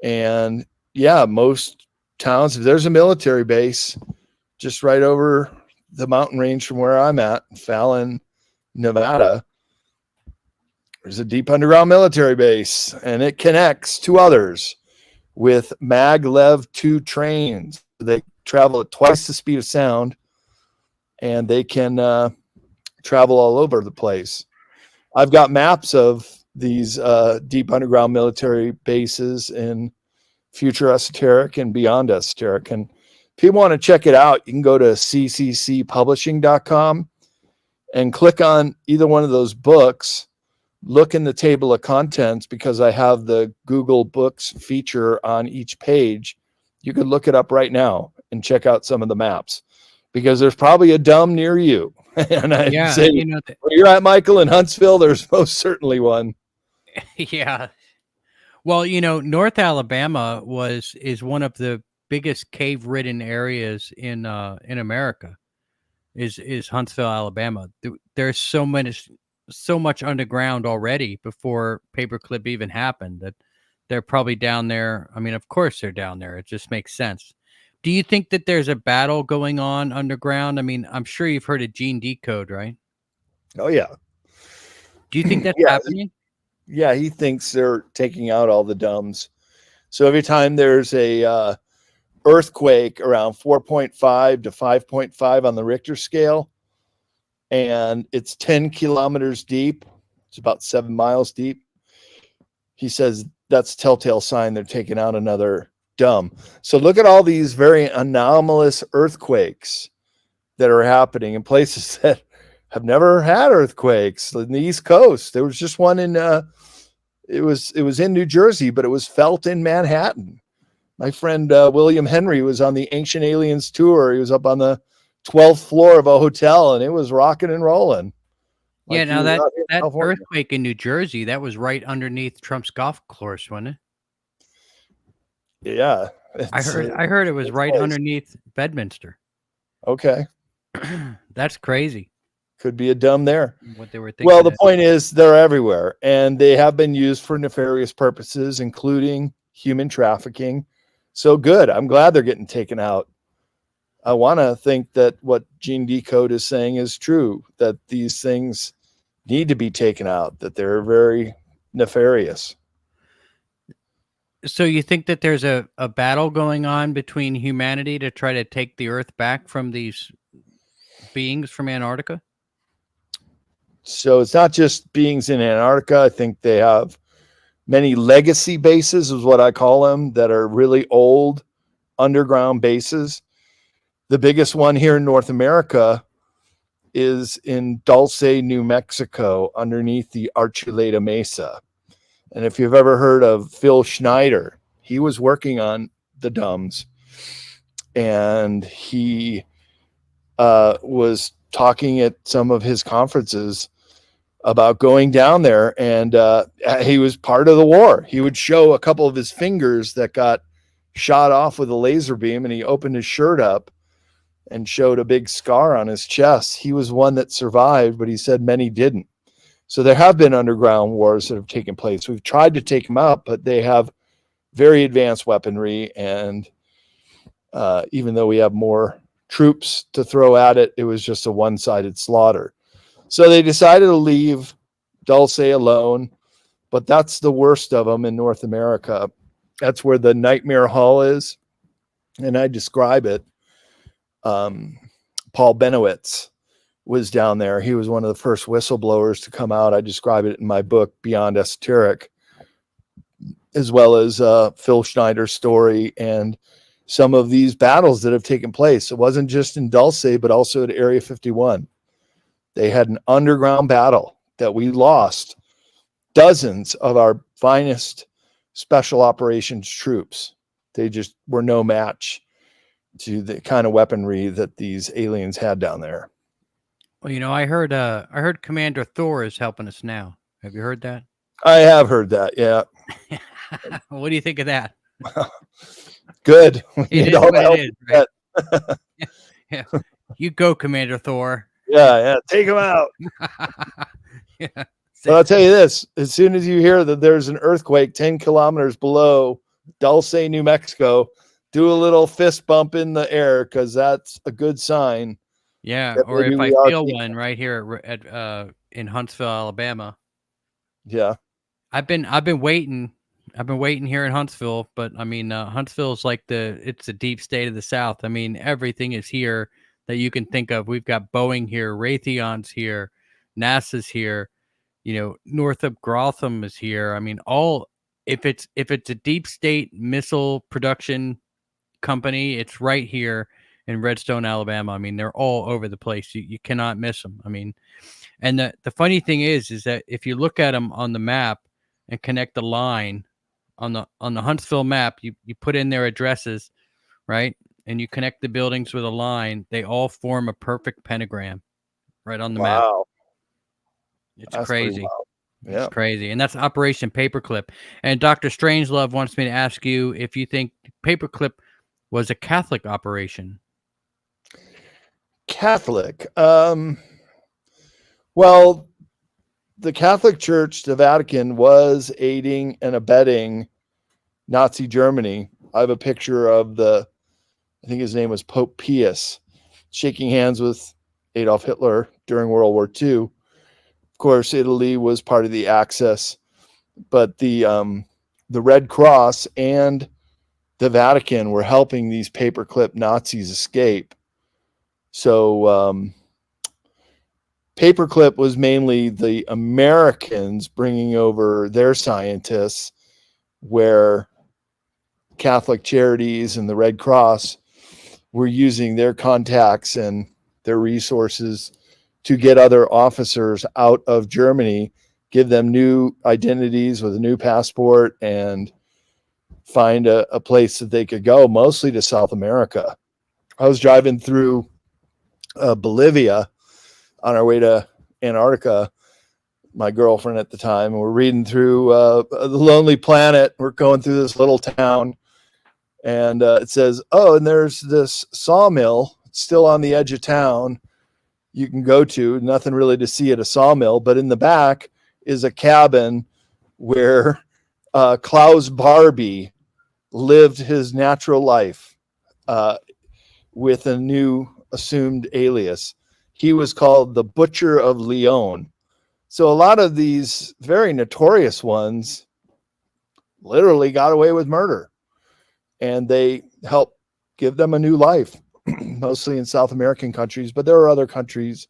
And yeah, most towns, if there's a military base just right over the mountain range from where I'm at, Fallon, Nevada, there's a deep underground military base, and it connects to others with maglev 2 trains. They travel at twice the speed of sound, and they can travel all over the place. I've got maps of these deep underground military bases in Future Esoteric and Beyond Esoteric. And if you want to check it out, you can go to cccpublishing.com and click on either one of those books. Look in the table of contents because I have the Google Books feature on each page. You could look it up right now and check out some of the maps because there's probably a dumb near you. And I'd say, where you're at, Michael, in Huntsville, there's most certainly one. Yeah. Well, North Alabama is one of the biggest cave-ridden areas in America. Is Huntsville, Alabama? There's so much underground already before Paperclip even happened that they're probably down there. I mean, of course they're down there. It just makes sense. Do you think that there's a battle going on underground? I mean, I'm sure you've heard of Gene Decode, right? Oh, yeah. Do you think that's happening? He thinks they're taking out all the dumbs. So every time there's a earthquake around 4.5 to 5.5 on the Richter scale, and it's 10 kilometers deep, it's about 7 miles deep, he says that's a telltale sign they're taking out another dumb. So look at all these very anomalous earthquakes that are happening in places that have never had earthquakes. In the East Coast, there was just one in it was in New Jersey, but it was felt in Manhattan. My friend William Henry was on the Ancient Aliens tour. He was up on the 12th floor of a hotel, and it was rocking and rolling. Yeah, now that earthquake in New Jersey, that was right underneath Trump's golf course, wasn't it? Yeah. I heard it was right underneath Bedminster. Okay. That's crazy. Could be a dumb there. What they were thinking. Well, the point is they're everywhere, and they have been used for nefarious purposes, including human trafficking. So good. I'm glad they're getting taken out. I want to think that what Gene Decode is saying is true, that these things need to be taken out, that they're very nefarious. So you think that there's a battle going on between humanity to try to take the Earth back from these beings from Antarctica? So it's not just beings in Antarctica. I think they have many legacy bases, is what I call them, that are really old underground bases. The biggest one here in North America is in Dulce, New Mexico, underneath the Archuleta Mesa. And if you've ever heard of Phil Schneider, he was working on the dumbs, and he was talking at some of his conferences about going down there, and he was part of the war. He would show a couple of his fingers that got shot off with a laser beam, and he opened his shirt up and showed a big scar on his chest. He was one that survived, but he said many didn't. So there have been underground wars that have taken place. We've tried to take them out, but they have very advanced weaponry, and even though we have more troops to throw at it, it was just a one-sided slaughter. So they decided to leave Dulce alone, but that's the worst of them in North America. That's where the Nightmare Hall is, and I describe it. Paul Benowitz was down there. He was one of the first whistleblowers to come out. I describe it in my book, Beyond Esoteric, as well as Phil Schneider's story and some of these battles that have taken place. It wasn't just in Dulce, but also at Area 51. They had an underground battle that we lost dozens of our finest special operations troops. They just were no match to the kind of weaponry that these aliens had down there. Well, you know, I heard Commander Thor is helping us now. Have you heard that? I have heard that. Yeah. What do you think of that? Good. It is what it is, right? Yeah. You go, Commander Thor. Yeah. Take him out. Yeah. But I'll tell you this, as soon as you hear that there's an earthquake 10 kilometers below Dulce, New Mexico, do a little fist bump in the air, because that's a good sign. Yeah, or if I feel one right here at in Huntsville, Alabama. Yeah. I've been waiting here in Huntsville, but I mean, Huntsville is like it's the deep state of the South. I mean, everything is here that you can think of. We've got Boeing here, Raytheon's here, NASA's here, you know, Northrop Grumman is here. I mean, if it's a deep state missile production company, it's right here in Redstone, Alabama. I mean, they're all over the place. You cannot miss them. I mean, and the funny thing is that if you look at them on the map and connect the line on the Huntsville map, you put in their addresses, right? And you connect the buildings with a line, they all form a perfect pentagram right on the map. Wow. It's crazy. Yeah. It's crazy. And that's Operation Paperclip. And Dr. Strangelove wants me to ask you if you think Paperclip was a Catholic operation. Catholic. Well, the Catholic Church, the Vatican, was aiding and abetting Nazi Germany. I have a picture of I think his name was Pope Pius, shaking hands with Adolf Hitler during World War II. Of course, Italy was part of the Axis, but the Red Cross and the Vatican were helping these paperclip Nazis escape. So paperclip was mainly the Americans bringing over their scientists, where Catholic Charities and the Red Cross were using their contacts and their resources to get other officers out of Germany, give them new identities with a new passport, and find a place that they could go, mostly to South America. I was driving through Bolivia on our way to Antarctica, my girlfriend at the time, and we're reading through The Lonely Planet. We're going through this little town, and it says, oh, and there's this sawmill still on the edge of town you can go to. Nothing really to see at a sawmill, but in the back is a cabin where Klaus Barbie lived his natural life with a new assumed alias. He was called the Butcher of Leon. So a lot of these very notorious ones literally got away with murder, and they helped give them a new life, mostly in South American countries, but there are other countries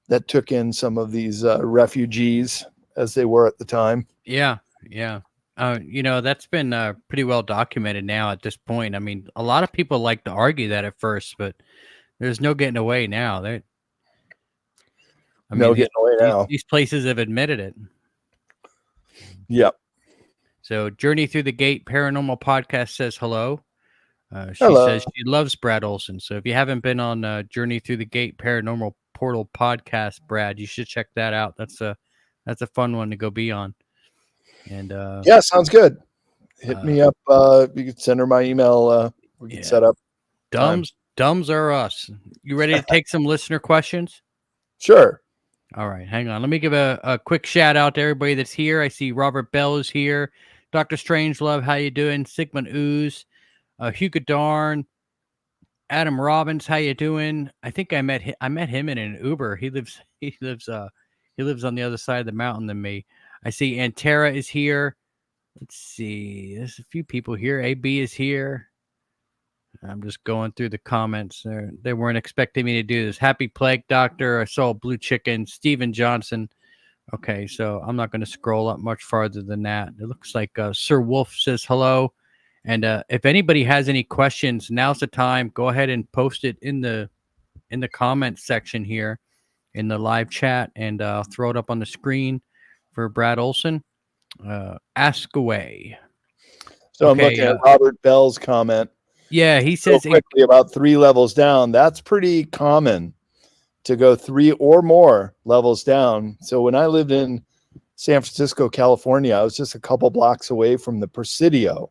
that took in some of these refugees, as they were at the time. Yeah. You know, that's been pretty well documented now at this point. I mean, a lot of people like to argue that at first, but there's no getting away now. These places have admitted it. Yep. So Journey Through the Gate Paranormal Podcast says hello. She Hello. says she loves Brad Olsen. So if you haven't been on Journey Through the Gate Paranormal Portal Podcast, Brad, you should check that out. That's a fun one to go be on. And yeah, sounds good. Hit me up. You can send her my email. We can set up. Dumbs are us. You ready to take some listener questions? Sure. All right, hang on. Let me give a quick shout out to everybody that's here. I see Robert Bell is here. Dr. Strangelove, how you doing? Sigmund Ooze, Hugo Darn, Adam Robbins, how you doing? I think I met him in an Uber. He lives on the other side of the mountain than me. I see Antera is here. Let's see. There's a few people here. AB is here. I'm just going through the comments. They weren't expecting me to do this. Happy Plague Doctor. I saw Blue Chicken. Steven Johnson. Okay, so I'm not going to scroll up much farther than that. It looks like Sir Wolf says hello. And if anybody has any questions, now's the time. Go ahead and post it in the comments section here in the live chat, and I'll throw it up on the screen for Brad Olsen. Ask away. So I'm looking at Robert Bell's comment. Yeah, he says quickly about 3 levels down. That's pretty common to go 3 or more levels down. So when I lived in San Francisco, California, I was just a couple blocks away from the Presidio.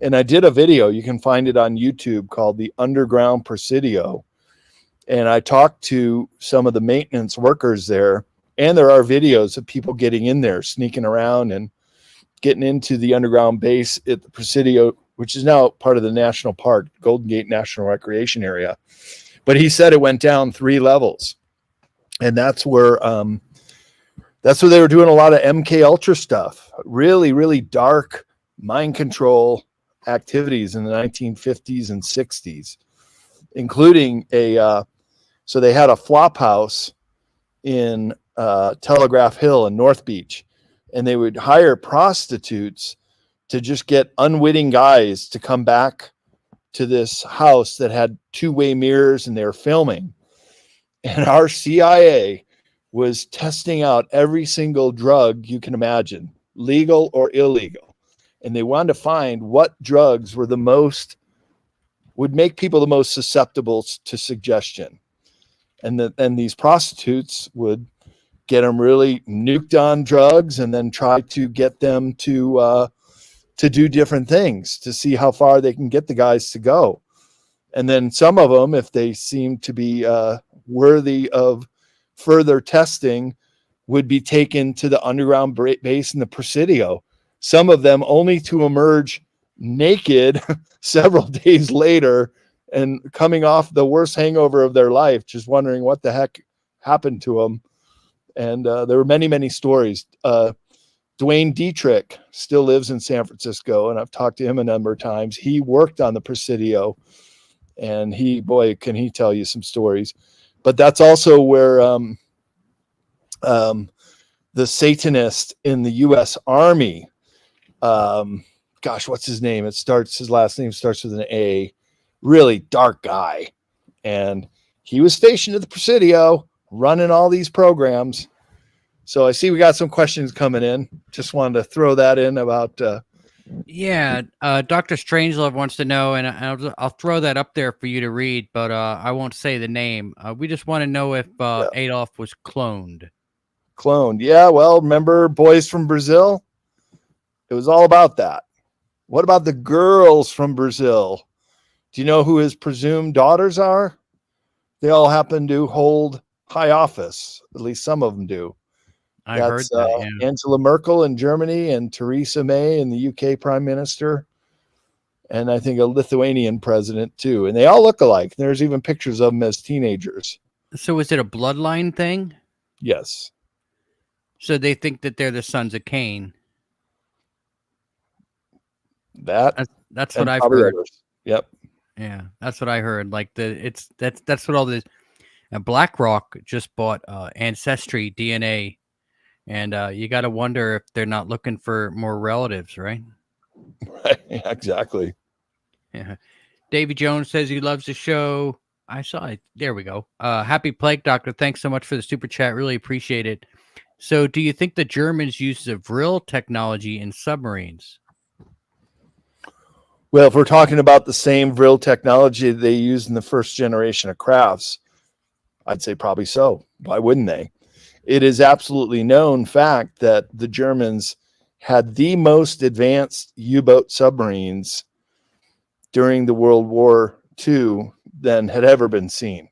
And I did a video, you can find it on YouTube, called The Underground Presidio. And I talked to some of the maintenance workers there. And there are videos of people getting in there, sneaking around and getting into the underground base at the Presidio, which is now part of the national park, Golden Gate National Recreation Area. But he said it went down 3 levels. And that's where they were doing a lot of MK Ultra stuff. Really, really dark mind control activities in the 1950s and 60s, including so they had a flop house in Telegraph Hill in North Beach, and they would hire prostitutes to just get unwitting guys to come back to this house that had 2-way mirrors, and they were filming. And our CIA was testing out every single drug you can imagine, legal or illegal. And they wanted to find what drugs were would make people the most susceptible to suggestion. And these prostitutes would get them really nuked on drugs, and then try to get them to do different things to see how far they can get the guys to go. And then some of them, if they seemed to be worthy of further testing, would be taken to the underground base in the Presidio. Some of them only to emerge naked several days later and coming off the worst hangover of their life, just wondering what the heck happened to them. And there were many, many stories. Dwayne Dietrich still lives in San Francisco, and I've talked to him a number of times. He worked on the Presidio, and can he tell you some stories. But that's also where the Satanist in the U.S. Army, what's his name? His last name starts with an A. Really dark guy. And he was stationed at the Presidio running all these programs. So I see we got some questions coming in. Just wanted to throw that in about. Dr. Strangelove wants to know, and I'll throw that up there for you to read, but I won't say the name. We just want to know if Adolf was cloned. Cloned. Yeah, well, remember Boys from Brazil? It was all about that. What about the girls from Brazil? Do you know who his presumed daughters are? They all happen to hold high office. At least some of them do. I heard that. Yeah. Angela Merkel in Germany and Theresa May in the UK Prime Minister. And I think a Lithuanian president too. And they all look alike. There's even pictures of them as teenagers. So is it a bloodline thing? Yes. So they think that they're the sons of Cain. That's what I've heard. Others. Yep. Yeah, that's what I heard. Like that's what all this. BlackRock just bought Ancestry DNA, and you got to wonder if they're not looking for more relatives, right? Right. Yeah, exactly. Yeah. Davy Jones says he loves the show. I saw it. There we go. Happy Plague Doctor. Thanks so much for the super chat. Really appreciate it. So, do you think the Germans use the Vril technology in submarines? Well, if we're talking about the same Vril technology they used in the first generation of crafts, I'd say probably so. Why wouldn't they? It is absolutely known fact that the Germans had the most advanced U-boat submarines during the World War II than had ever been seen.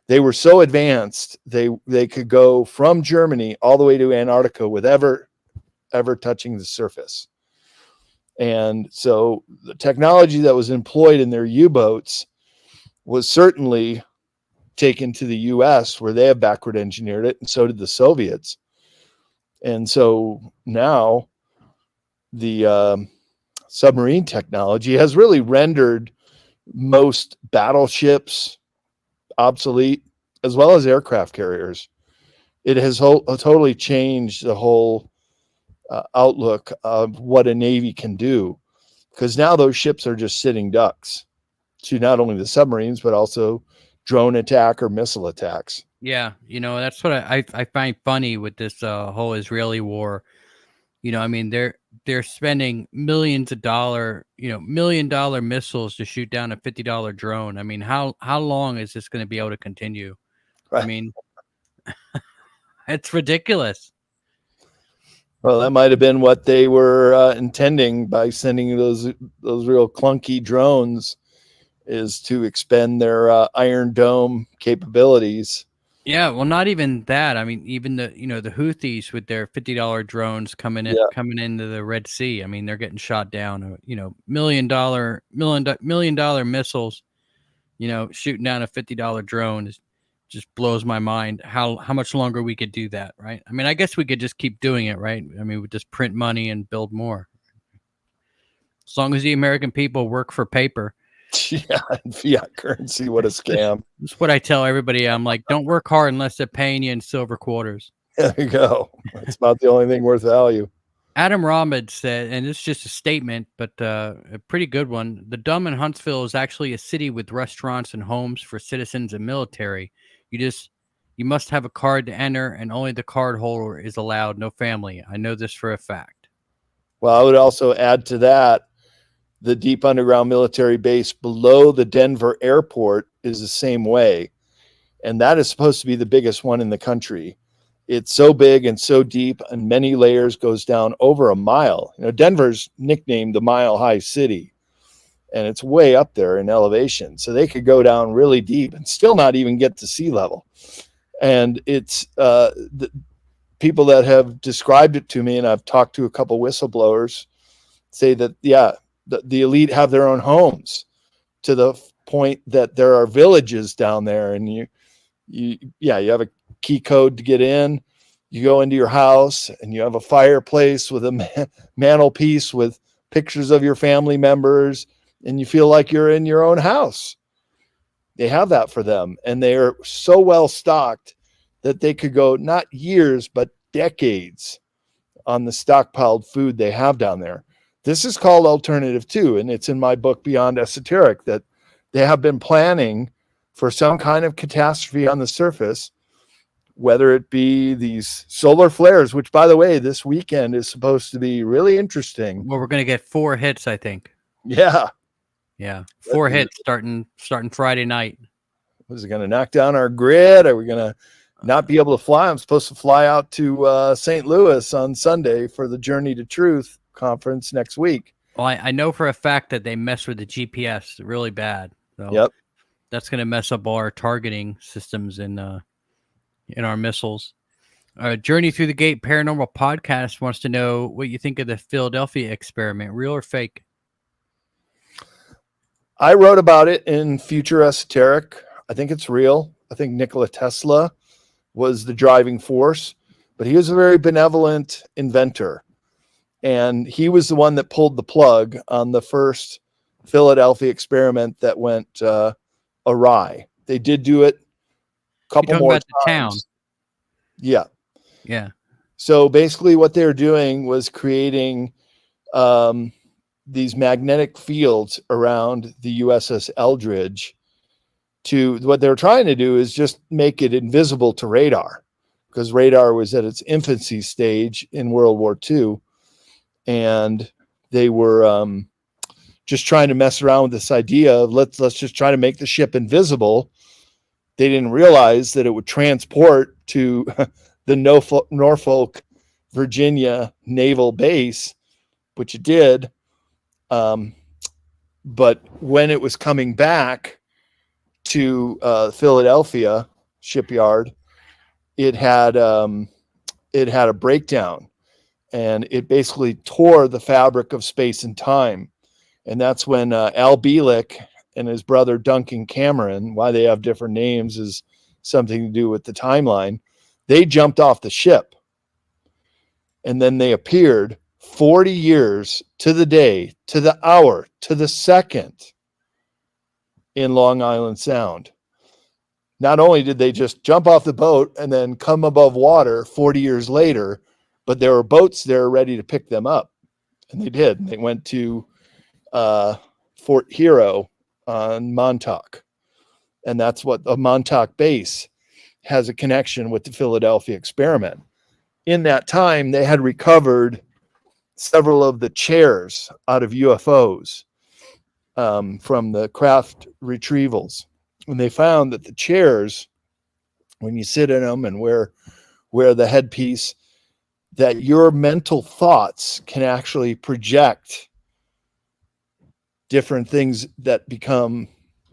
They were so advanced, they could go from Germany all the way to Antarctica with ever touching the surface. And so the technology that was employed in their U-boats was certainly taken to the U.S., where they have backward engineered it, and so did the Soviets. And so now the submarine technology has really rendered most battleships obsolete, as well as aircraft carriers. It has totally changed the whole outlook of what a Navy can do, because now those ships are just sitting ducks to not only the submarines, but also drone attack or missile attacks. Yeah, that's what I find funny with this whole Israeli war. I mean, they're spending millions of $1 million missiles to shoot down a $50 drone. I mean, how long is this going to be able to continue? Right. I mean, it's ridiculous. Well, that might have been what they were intending by sending those real clunky drones, is to expend their Iron Dome capabilities. Yeah, well, not even that. I mean, even the Houthis with their $50 drones coming into the Red Sea. I mean, they're getting shot down. $1 million missiles. Shooting down a $50 drone just blows my mind. How much longer we could do that, right? I mean, I guess we could just keep doing it, right? I mean, we just print money and build more. As long as the American people work for paper. Yeah, and fiat currency, what a scam. That's what I tell everybody. I'm like, don't work hard unless they're paying you in silver quarters. There you go. That's about the only thing worth value. Adam Ramad said, and it's just a statement, but a pretty good one. The Dome in Huntsville is actually a city with restaurants and homes for citizens and military. You must have a card to enter, and only the card holder is allowed, no family. I know this for a fact. Well, I would also add to that, the deep underground military base below the Denver airport is the same way. And that is supposed to be the biggest one in the country. It's so big and so deep, and many layers, goes down over a mile. Denver's nicknamed the Mile High City, and it's way up there in elevation. So they could go down really deep and still not even get to sea level. And it's the people that have described it to me, and I've talked to a couple whistleblowers, say that, yeah, the elite have their own homes, to the point that there are villages down there, and you have a key code to get in. You go into your house and you have a fireplace with a mantelpiece with pictures of your family members, and you feel like you're in your own house. They have that for them, and they are so well stocked that they could go not years but decades on the stockpiled food they have down there. This is called Alternative 2, and it's in my book Beyond Esoteric, that they have been planning for some kind of catastrophe on the surface, whether it be these solar flares, which, by the way, this weekend is supposed to be really interesting. Well, we're going to get 4 hits, I think. Yeah. Yeah, 4 hits starting Friday night. Was it going to knock down our grid? Are we going to not be able to fly? I'm supposed to fly out to St. Louis on Sunday for the Journey to Truth conference next week. Well, I know for a fact that they mess with the GPS really bad. So yep. That's going to mess up all our targeting systems in our missiles. Journey Through the Gate Paranormal Podcast wants to know what you think of the Philadelphia experiment, real or fake? I wrote about it in Future Esoteric. I think it's real. I think Nikola Tesla was the driving force, but he was a very benevolent inventor. And he was the one that pulled the plug on the first Philadelphia experiment that went awry. They did do it a couple more times. The town. Yeah. Yeah. So basically what they were doing was creating these magnetic fields around the USS Eldridge. What they were trying to do is just make it invisible to radar, because radar was at its infancy stage in World War II. And they were just trying to mess around with this idea of let's just try to make the ship invisible. They didn't realize that it would transport to the Norfolk, Virginia naval base, which it did. But when it was coming back to Philadelphia shipyard, it had a breakdown, and it basically tore the fabric of space and time. And that's when Al Bielek and his brother Duncan Cameron, why they have different names is something to do with the timeline. They jumped off the ship, and then they appeared 40 years to the day, to the hour, to the second in Long Island Sound. Not only did they just jump off the boat and then come above water 40 years later, but there were boats there ready to pick them up. And they did. And they went to Fort Hero on Montauk. And that's what the Montauk base has a connection with the Philadelphia experiment. In that time, they had recovered several of the chairs out of UFOs from the craft retrievals. And they found that the chairs, when you sit in them and wear the headpiece, that your mental thoughts can actually project different things that become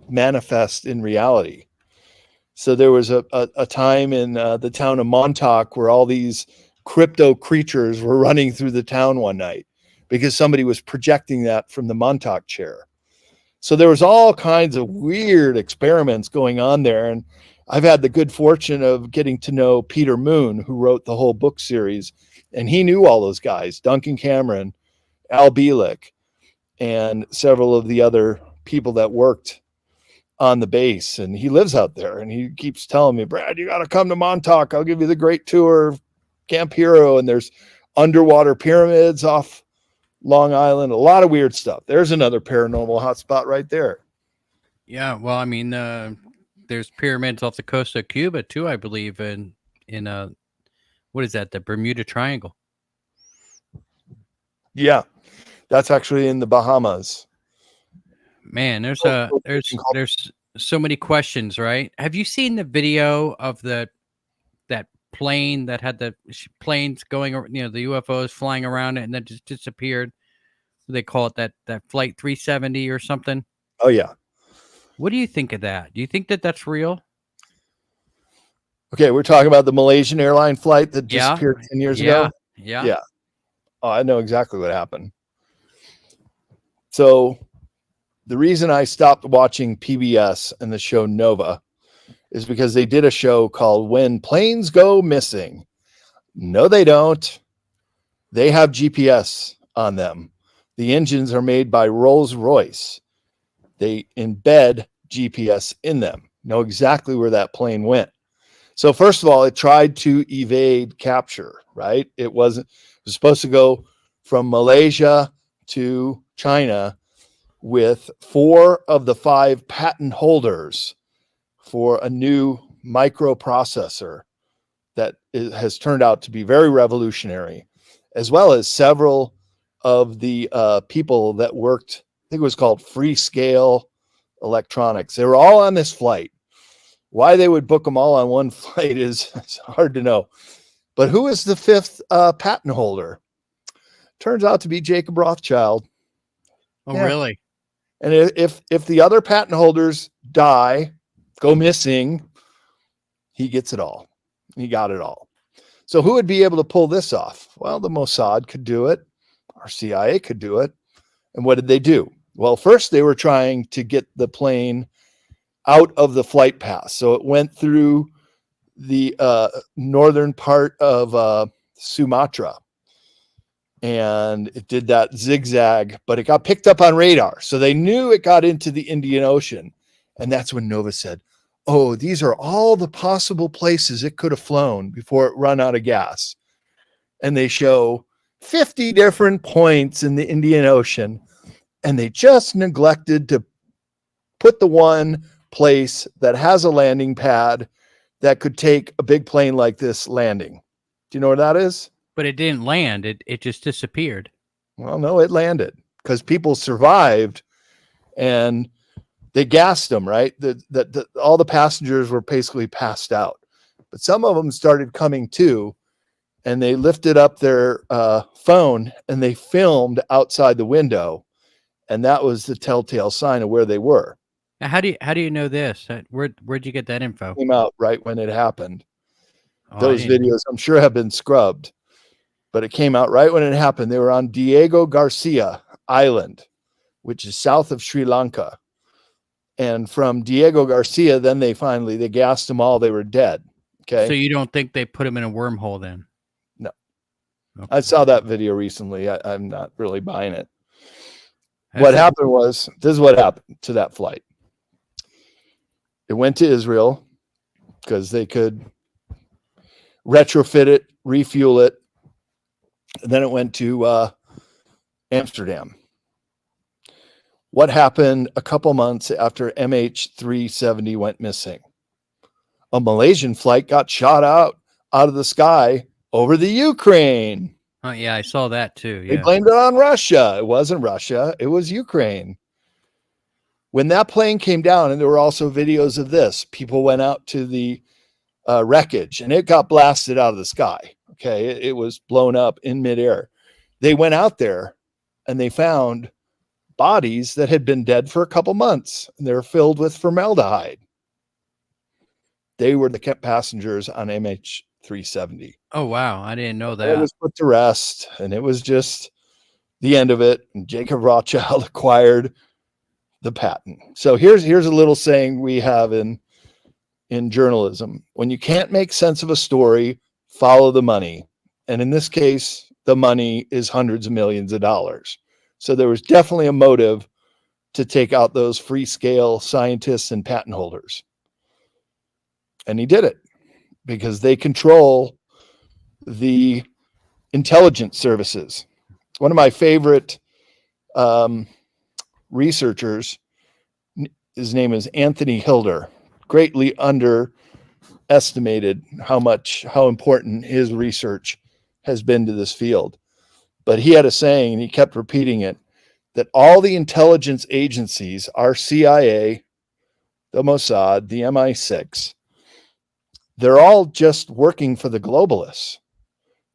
manifest in reality. So there was a time in the town of Montauk where all these crypto creatures were running through the town one night because somebody was projecting that from the Montauk chair. So there was all kinds of weird experiments going on there. And I've had the good fortune of getting to know Peter Moon, who wrote the whole book series. And he knew all those guys, Duncan Cameron, Al Bielek, and several of the other people that worked on the base. And he lives out there. And he keeps telling me, Brad, you got to come to Montauk. I'll give you the great tour of Camp Hero. And there's underwater pyramids off Long Island, a lot of weird stuff. There's another paranormal hotspot right there. Yeah, well, I mean, there's pyramids off the coast of Cuba too, I believe, in what is that, the Bermuda Triangle? Yeah, that's actually in the Bahamas. Man, there's so many questions, right? Have you seen the video of that plane that had the planes going, the UFOs flying around it and then just disappeared? They call it that flight 370 or something. Oh yeah. What do you think of that? Do you think that that's real? Okay, we're talking about the Malaysian airline flight that disappeared 10 years ago. Yeah. Oh, I know exactly what happened. So the reason I stopped watching PBS and the show Nova is because they did a show called When Planes Go Missing. No, they don't. They have GPS on them. The engines are made by Rolls-Royce. They embed GPS in them, know exactly where that plane went. So first of all, it tried to evade capture, right? It was supposed to go from Malaysia to China with 4 of the 5 patent holders for a new microprocessor that has turned out to be very revolutionary, as well as several of the people that worked, I think it was called Freescale Electronics. They were all on this flight. Why they would book them all on one flight is hard to know. But who is the 5th patent holder? Turns out to be Jacob Rothschild. Oh, yeah. Really? And if the other patent holders die, go missing, he gets it all. He got it all. So who would be able to pull this off? Well, the Mossad could do it. Our CIA could do it. And what did they do? Well, first they were trying to get the plane out of the flight path. So it went through the northern part of Sumatra. And it did that zigzag, but it got picked up on radar. So they knew it got into the Indian Ocean. And that's when Nova said, oh, these are all the possible places it could have flown before it run out of gas. And they show 50 different points in the Indian Ocean. And they just neglected to put the one place that has a landing pad that could take a big plane like this landing. Do you know where that is? But it didn't land. It just disappeared. Well, no, it landed because people survived and they gassed them, right? All the passengers were basically passed out, but some of them started coming to, and they lifted up their phone and they filmed outside the window, and that was the telltale sign of where they were. Now, how do you know this? Where'd you get that info? It came out right when it happened. Those videos, I'm sure, have been scrubbed, but it came out right when it happened. They were on Diego Garcia Island, which is south of Sri Lanka. And from Diego Garcia, then they gassed them all. They were dead. Okay. So you don't think they put them in a wormhole then? No. Okay. I saw that video recently. I'm not really buying it. What happened was, this is what happened to that flight. It went to Israel because they could retrofit it, refuel it. And then it went to Amsterdam. What happened a couple months after MH370 went missing? A Malaysian flight got shot out of the sky over the Ukraine. Oh, yeah, I saw that too. They Yeah. blamed it on Russia. It wasn't Russia. It was Ukraine. When that plane came down, and there were also videos of this, people went out to the wreckage and it got blasted out of the sky. Okay. It was blown up in midair. They went out there and they found bodies that had been dead for a couple months, and they're filled with formaldehyde. They were the passengers on MH370. Oh, wow. I didn't know It that. was put to rest, and it was just the end of it. And Jacob Rothschild acquired the patent. So here's a little saying we have in journalism: when you can't make sense of a story, follow the money. And in this case, the money is hundreds of millions of dollars. So there was definitely a motive to take out those free scale scientists and patent holders. And he did it because they control the intelligence services. One of my favorite researchers, his name is Anthony Hilder, greatly underestimated how important his research has been to this field. But he had a saying, and he kept repeating it, that all the intelligence agencies, our CIA, the Mossad, the MI6, they're all just working for the globalists.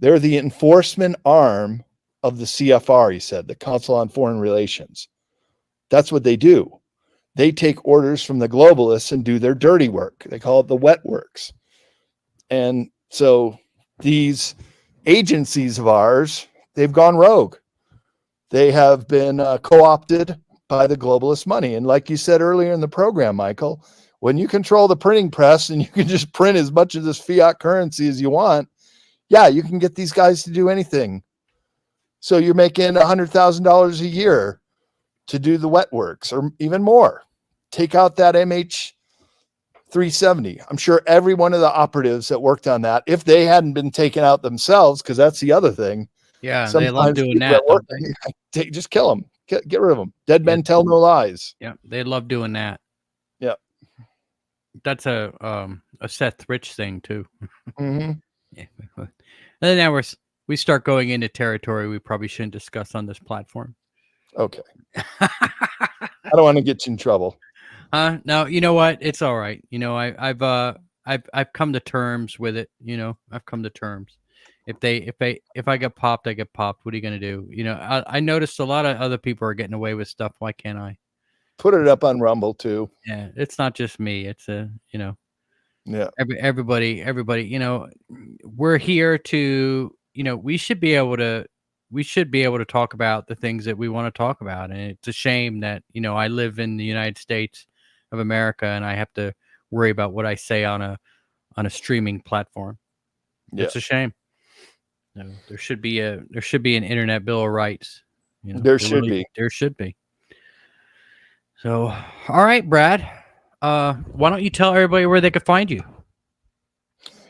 They're the enforcement arm of the CFR, he said, the Council on Foreign Relations. That's what they do. They take orders from the globalists and do their dirty work. They call it the wet works. And so these agencies of ours, they've gone rogue. They have been co-opted by the globalist money. And like you said earlier in the program, Michael, when you control the printing press and you can just print as much of this fiat currency as you want, yeah, you can get these guys to do anything. So you're making $100,000 a year to do the wet works, or even more. Take out that MH370. I'm sure every one of the operatives that worked on that, if they hadn't been taken out themselves, because that's the other thing. Yeah, they love doing that. Just kill them. Get rid of them. Dead men tell no lies. Yeah, they love doing that. Yeah. That's a Seth Rich thing too. Mm-hmm. Yeah. And then now we start going into territory we probably shouldn't discuss on this platform. Okay. I don't want to get you in trouble. No, you know what? It's all right. You know, I've come to terms with it. You know, I've come to terms. If I get popped, I get popped. What are you gonna do? You know, I noticed a lot of other people are getting away with stuff. Why can't I? Put it up on Rumble too. Yeah, it's not just me. It's yeah. Everybody. You know, we're here to. You know, we should be able to talk about the things that we want to talk about. And it's a shame that, you know, I live in the United States of America and I have to worry about what I say on a streaming platform. Yeah. It's a shame. You know, there should be an internet bill of rights. You know, there should be. So, all right, Brad, why don't you tell everybody where they could find you?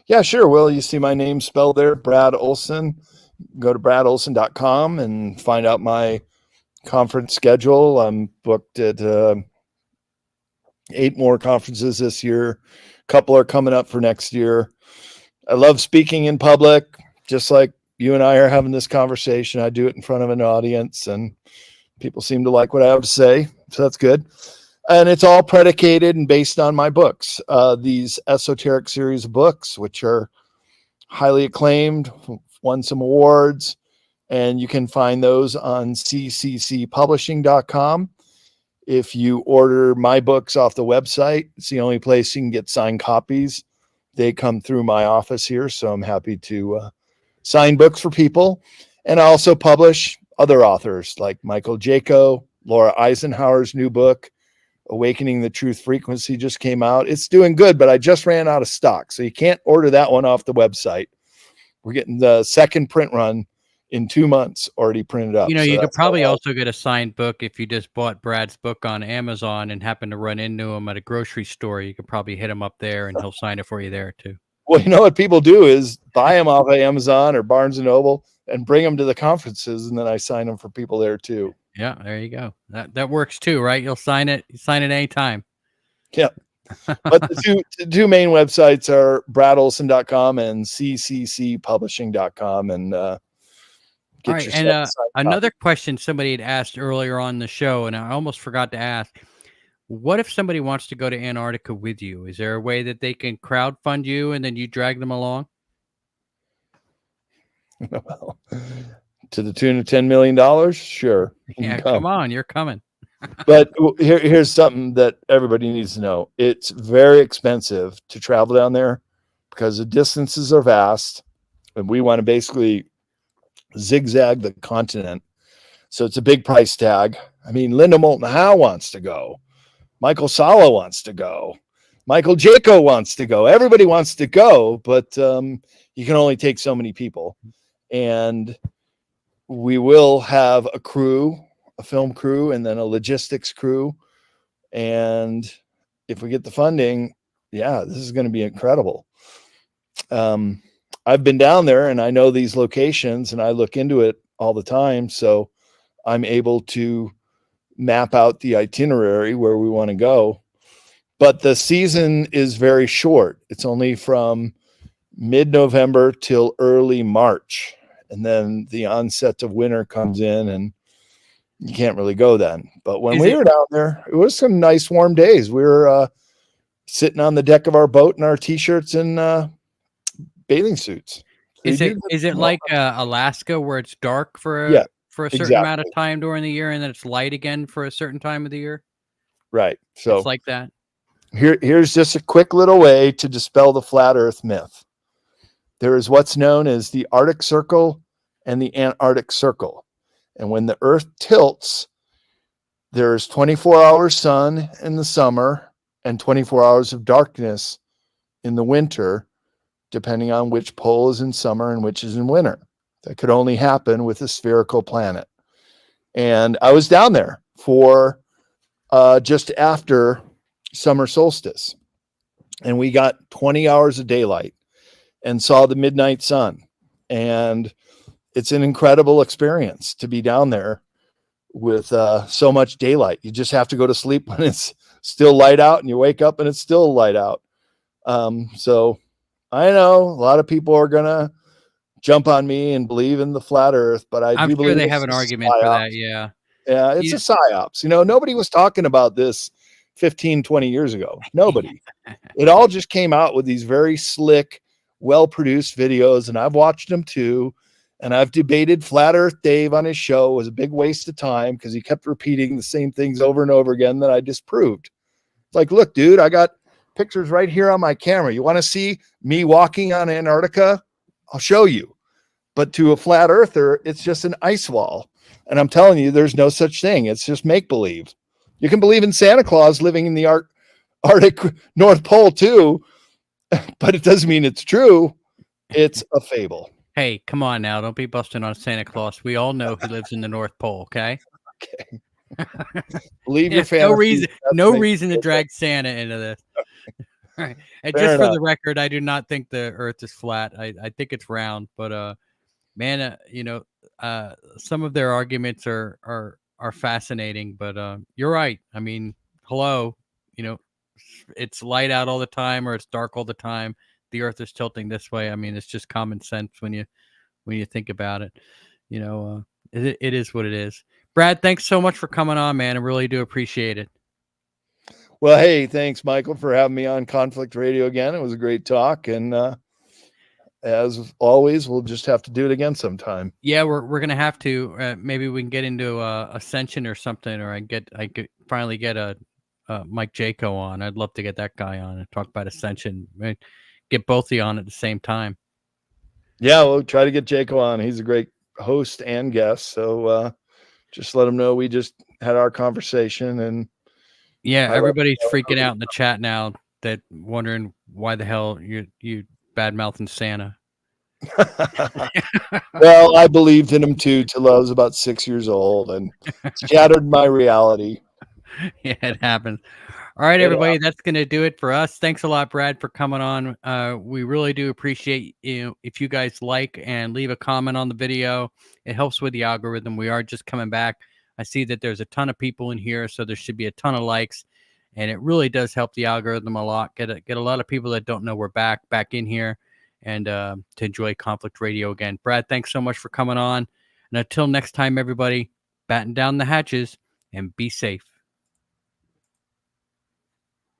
Yeah, sure. Well, you see my name spelled there, Brad Olsen. Go to bradolsen.com and find out my conference schedule. I'm booked at 8 more conferences this year. A couple are coming up for next year. I love speaking in public, just like you and I are having this conversation. I do it in front of an audience and people seem to like what I have to say. So that's good. And it's all predicated and based on my books, these Esoteric Series of books, which are highly acclaimed, won some awards, and you can find those on cccpublishing.com. If you order my books off the website, it's the only place you can get signed copies. They come through my office here, so I'm happy to sign books for people. And I also publish other authors like Michael Jaco, Laura Eisenhower's new book, Awakening the Truth Frequency, just came out. It's doing good, but I just ran out of stock, so you can't order that one off the website. We're getting the second print run in 2 months already printed up. You know, So you could that's how probably well. also get a signed book if you just bought Brad's book on Amazon and happen to run into him at a grocery store. You could probably hit him up there and he'll sign it for you there too. Well, you know what people do is buy them off of Amazon or Barnes and Noble and bring them to the conferences, and then I sign them for people there too. Yeah, there you go. That works too, right? You'll sign it. You sign it anytime. Yeah. But the two main websites are bradolsen.com and cccpublishing.com, and All get right, yourself and a signed another copy. question somebody had asked earlier on the show, and I almost forgot to ask: what if somebody wants to go to Antarctica with you? Is there a way that they can crowdfund you and then you drag them along? Well, to the tune of $10 million, sure. You can Yeah, come. come on, you're coming. But here's something that everybody needs to know. It's very expensive to travel down there because the distances are vast, and we want to basically zigzag the continent. So it's a big price tag. I mean, Linda Moulton Howe wants to go. Michael Sala wants to go. Michael Jaco wants to go. Everybody wants to go, but you can only take so many people. And we will have a crew, a film crew, and then a logistics crew. And if we get the funding, yeah, this is going to be incredible. I've been down there and I know these locations and I look into it all the time. So I'm able to map out the itinerary where we want to go. But the season is very short. It's only from mid-November till early March. And then the onset of winter comes in and you can't really go then. But when we were down there, it was some nice warm days. We were sitting on the deck of our boat in our t-shirts and bathing suits. So Is it like Alaska where it's dark for yeah, a certain exactly. amount of time during the year and then it's light again for a certain time of the year? Right. So It's like that. Here's just a quick little way to dispel the flat earth myth. There is what's known as the Arctic Circle and the Antarctic Circle. And when the earth tilts, there's 24 hours sun in the summer and 24 hours of darkness in the winter, depending on which pole is in summer and which is in winter. That could only happen with a spherical planet. And I was down there for just after summer solstice, and we got 20 hours of daylight and saw the midnight sun. And it's an incredible experience to be down there with so much daylight. You just have to go to sleep when it's still light out, and you wake up and it's still light out. So I know a lot of people are gonna jump on me and believe in the flat earth, but I'm do sure believe they it's have an a argument for psyop. that. Yeah. Yeah, it's a psyops. You know, nobody was talking about this 15, 20 years ago. Nobody. It all just came out with these very slick, well-produced videos, and I've watched them too. And I've debated Flat Earth Dave on his show. It was a big waste of time because he kept repeating the same things over and over again that I disproved. It's like, look, dude, I got pictures right here on my camera. You want to see me walking on Antarctica? I'll show you. But to a flat earther, it's just an ice wall. And I'm telling you, there's no such thing. It's just make-believe. You can believe in Santa Claus living in the Arctic North Pole too, but it doesn't mean it's true. It's a fable. Hey, come on now. Don't be busting on Santa Claus. We all know he lives in the North Pole, okay? Okay. Believe your fantasy. No reason to drag Santa into this. All right. And Fair just for enough. the record, I do not think the earth is flat. I think it's round, but man, some of their arguments are fascinating, but you're right. I mean, hello, it's light out all the time or it's dark all the time. The earth is tilting this way. I mean, it's just common sense when you think about it. It is what it is. Brad, thanks so much for coming on, man. I really do appreciate it. Well, hey, thanks, Michael, for having me on Conflict Radio again. It was a great talk, and as always, we'll just have to do it again sometime. Yeah, we're gonna have to. Maybe we can get into Ascension or something, or I could finally get a Mike Jaco on. I'd love to get that guy on and talk about Ascension. Get both of you on at the same time. Yeah, we'll try to get Jaco on. He's a great host and guest. So just let him know we just had our conversation. And yeah, everybody's freaking out in the chat now, that wondering why the hell you bad mouthing Santa. Well, I believed in him too till I was about 6 years old, and shattered my reality. Yeah, it happens. All right, everybody, that's going to do it for us. Thanks a lot, Brad, for coming on. We really do appreciate if you guys like and leave a comment on the video. It helps with the algorithm. We are just coming back. I see that there's a ton of people in here, so there should be a ton of likes, and it really does help the algorithm a lot. Get a lot of people that don't know we're back in here, and to enjoy Conflict Radio again. Brad, thanks so much for coming on. And until next time, everybody, batten down the hatches and be safe.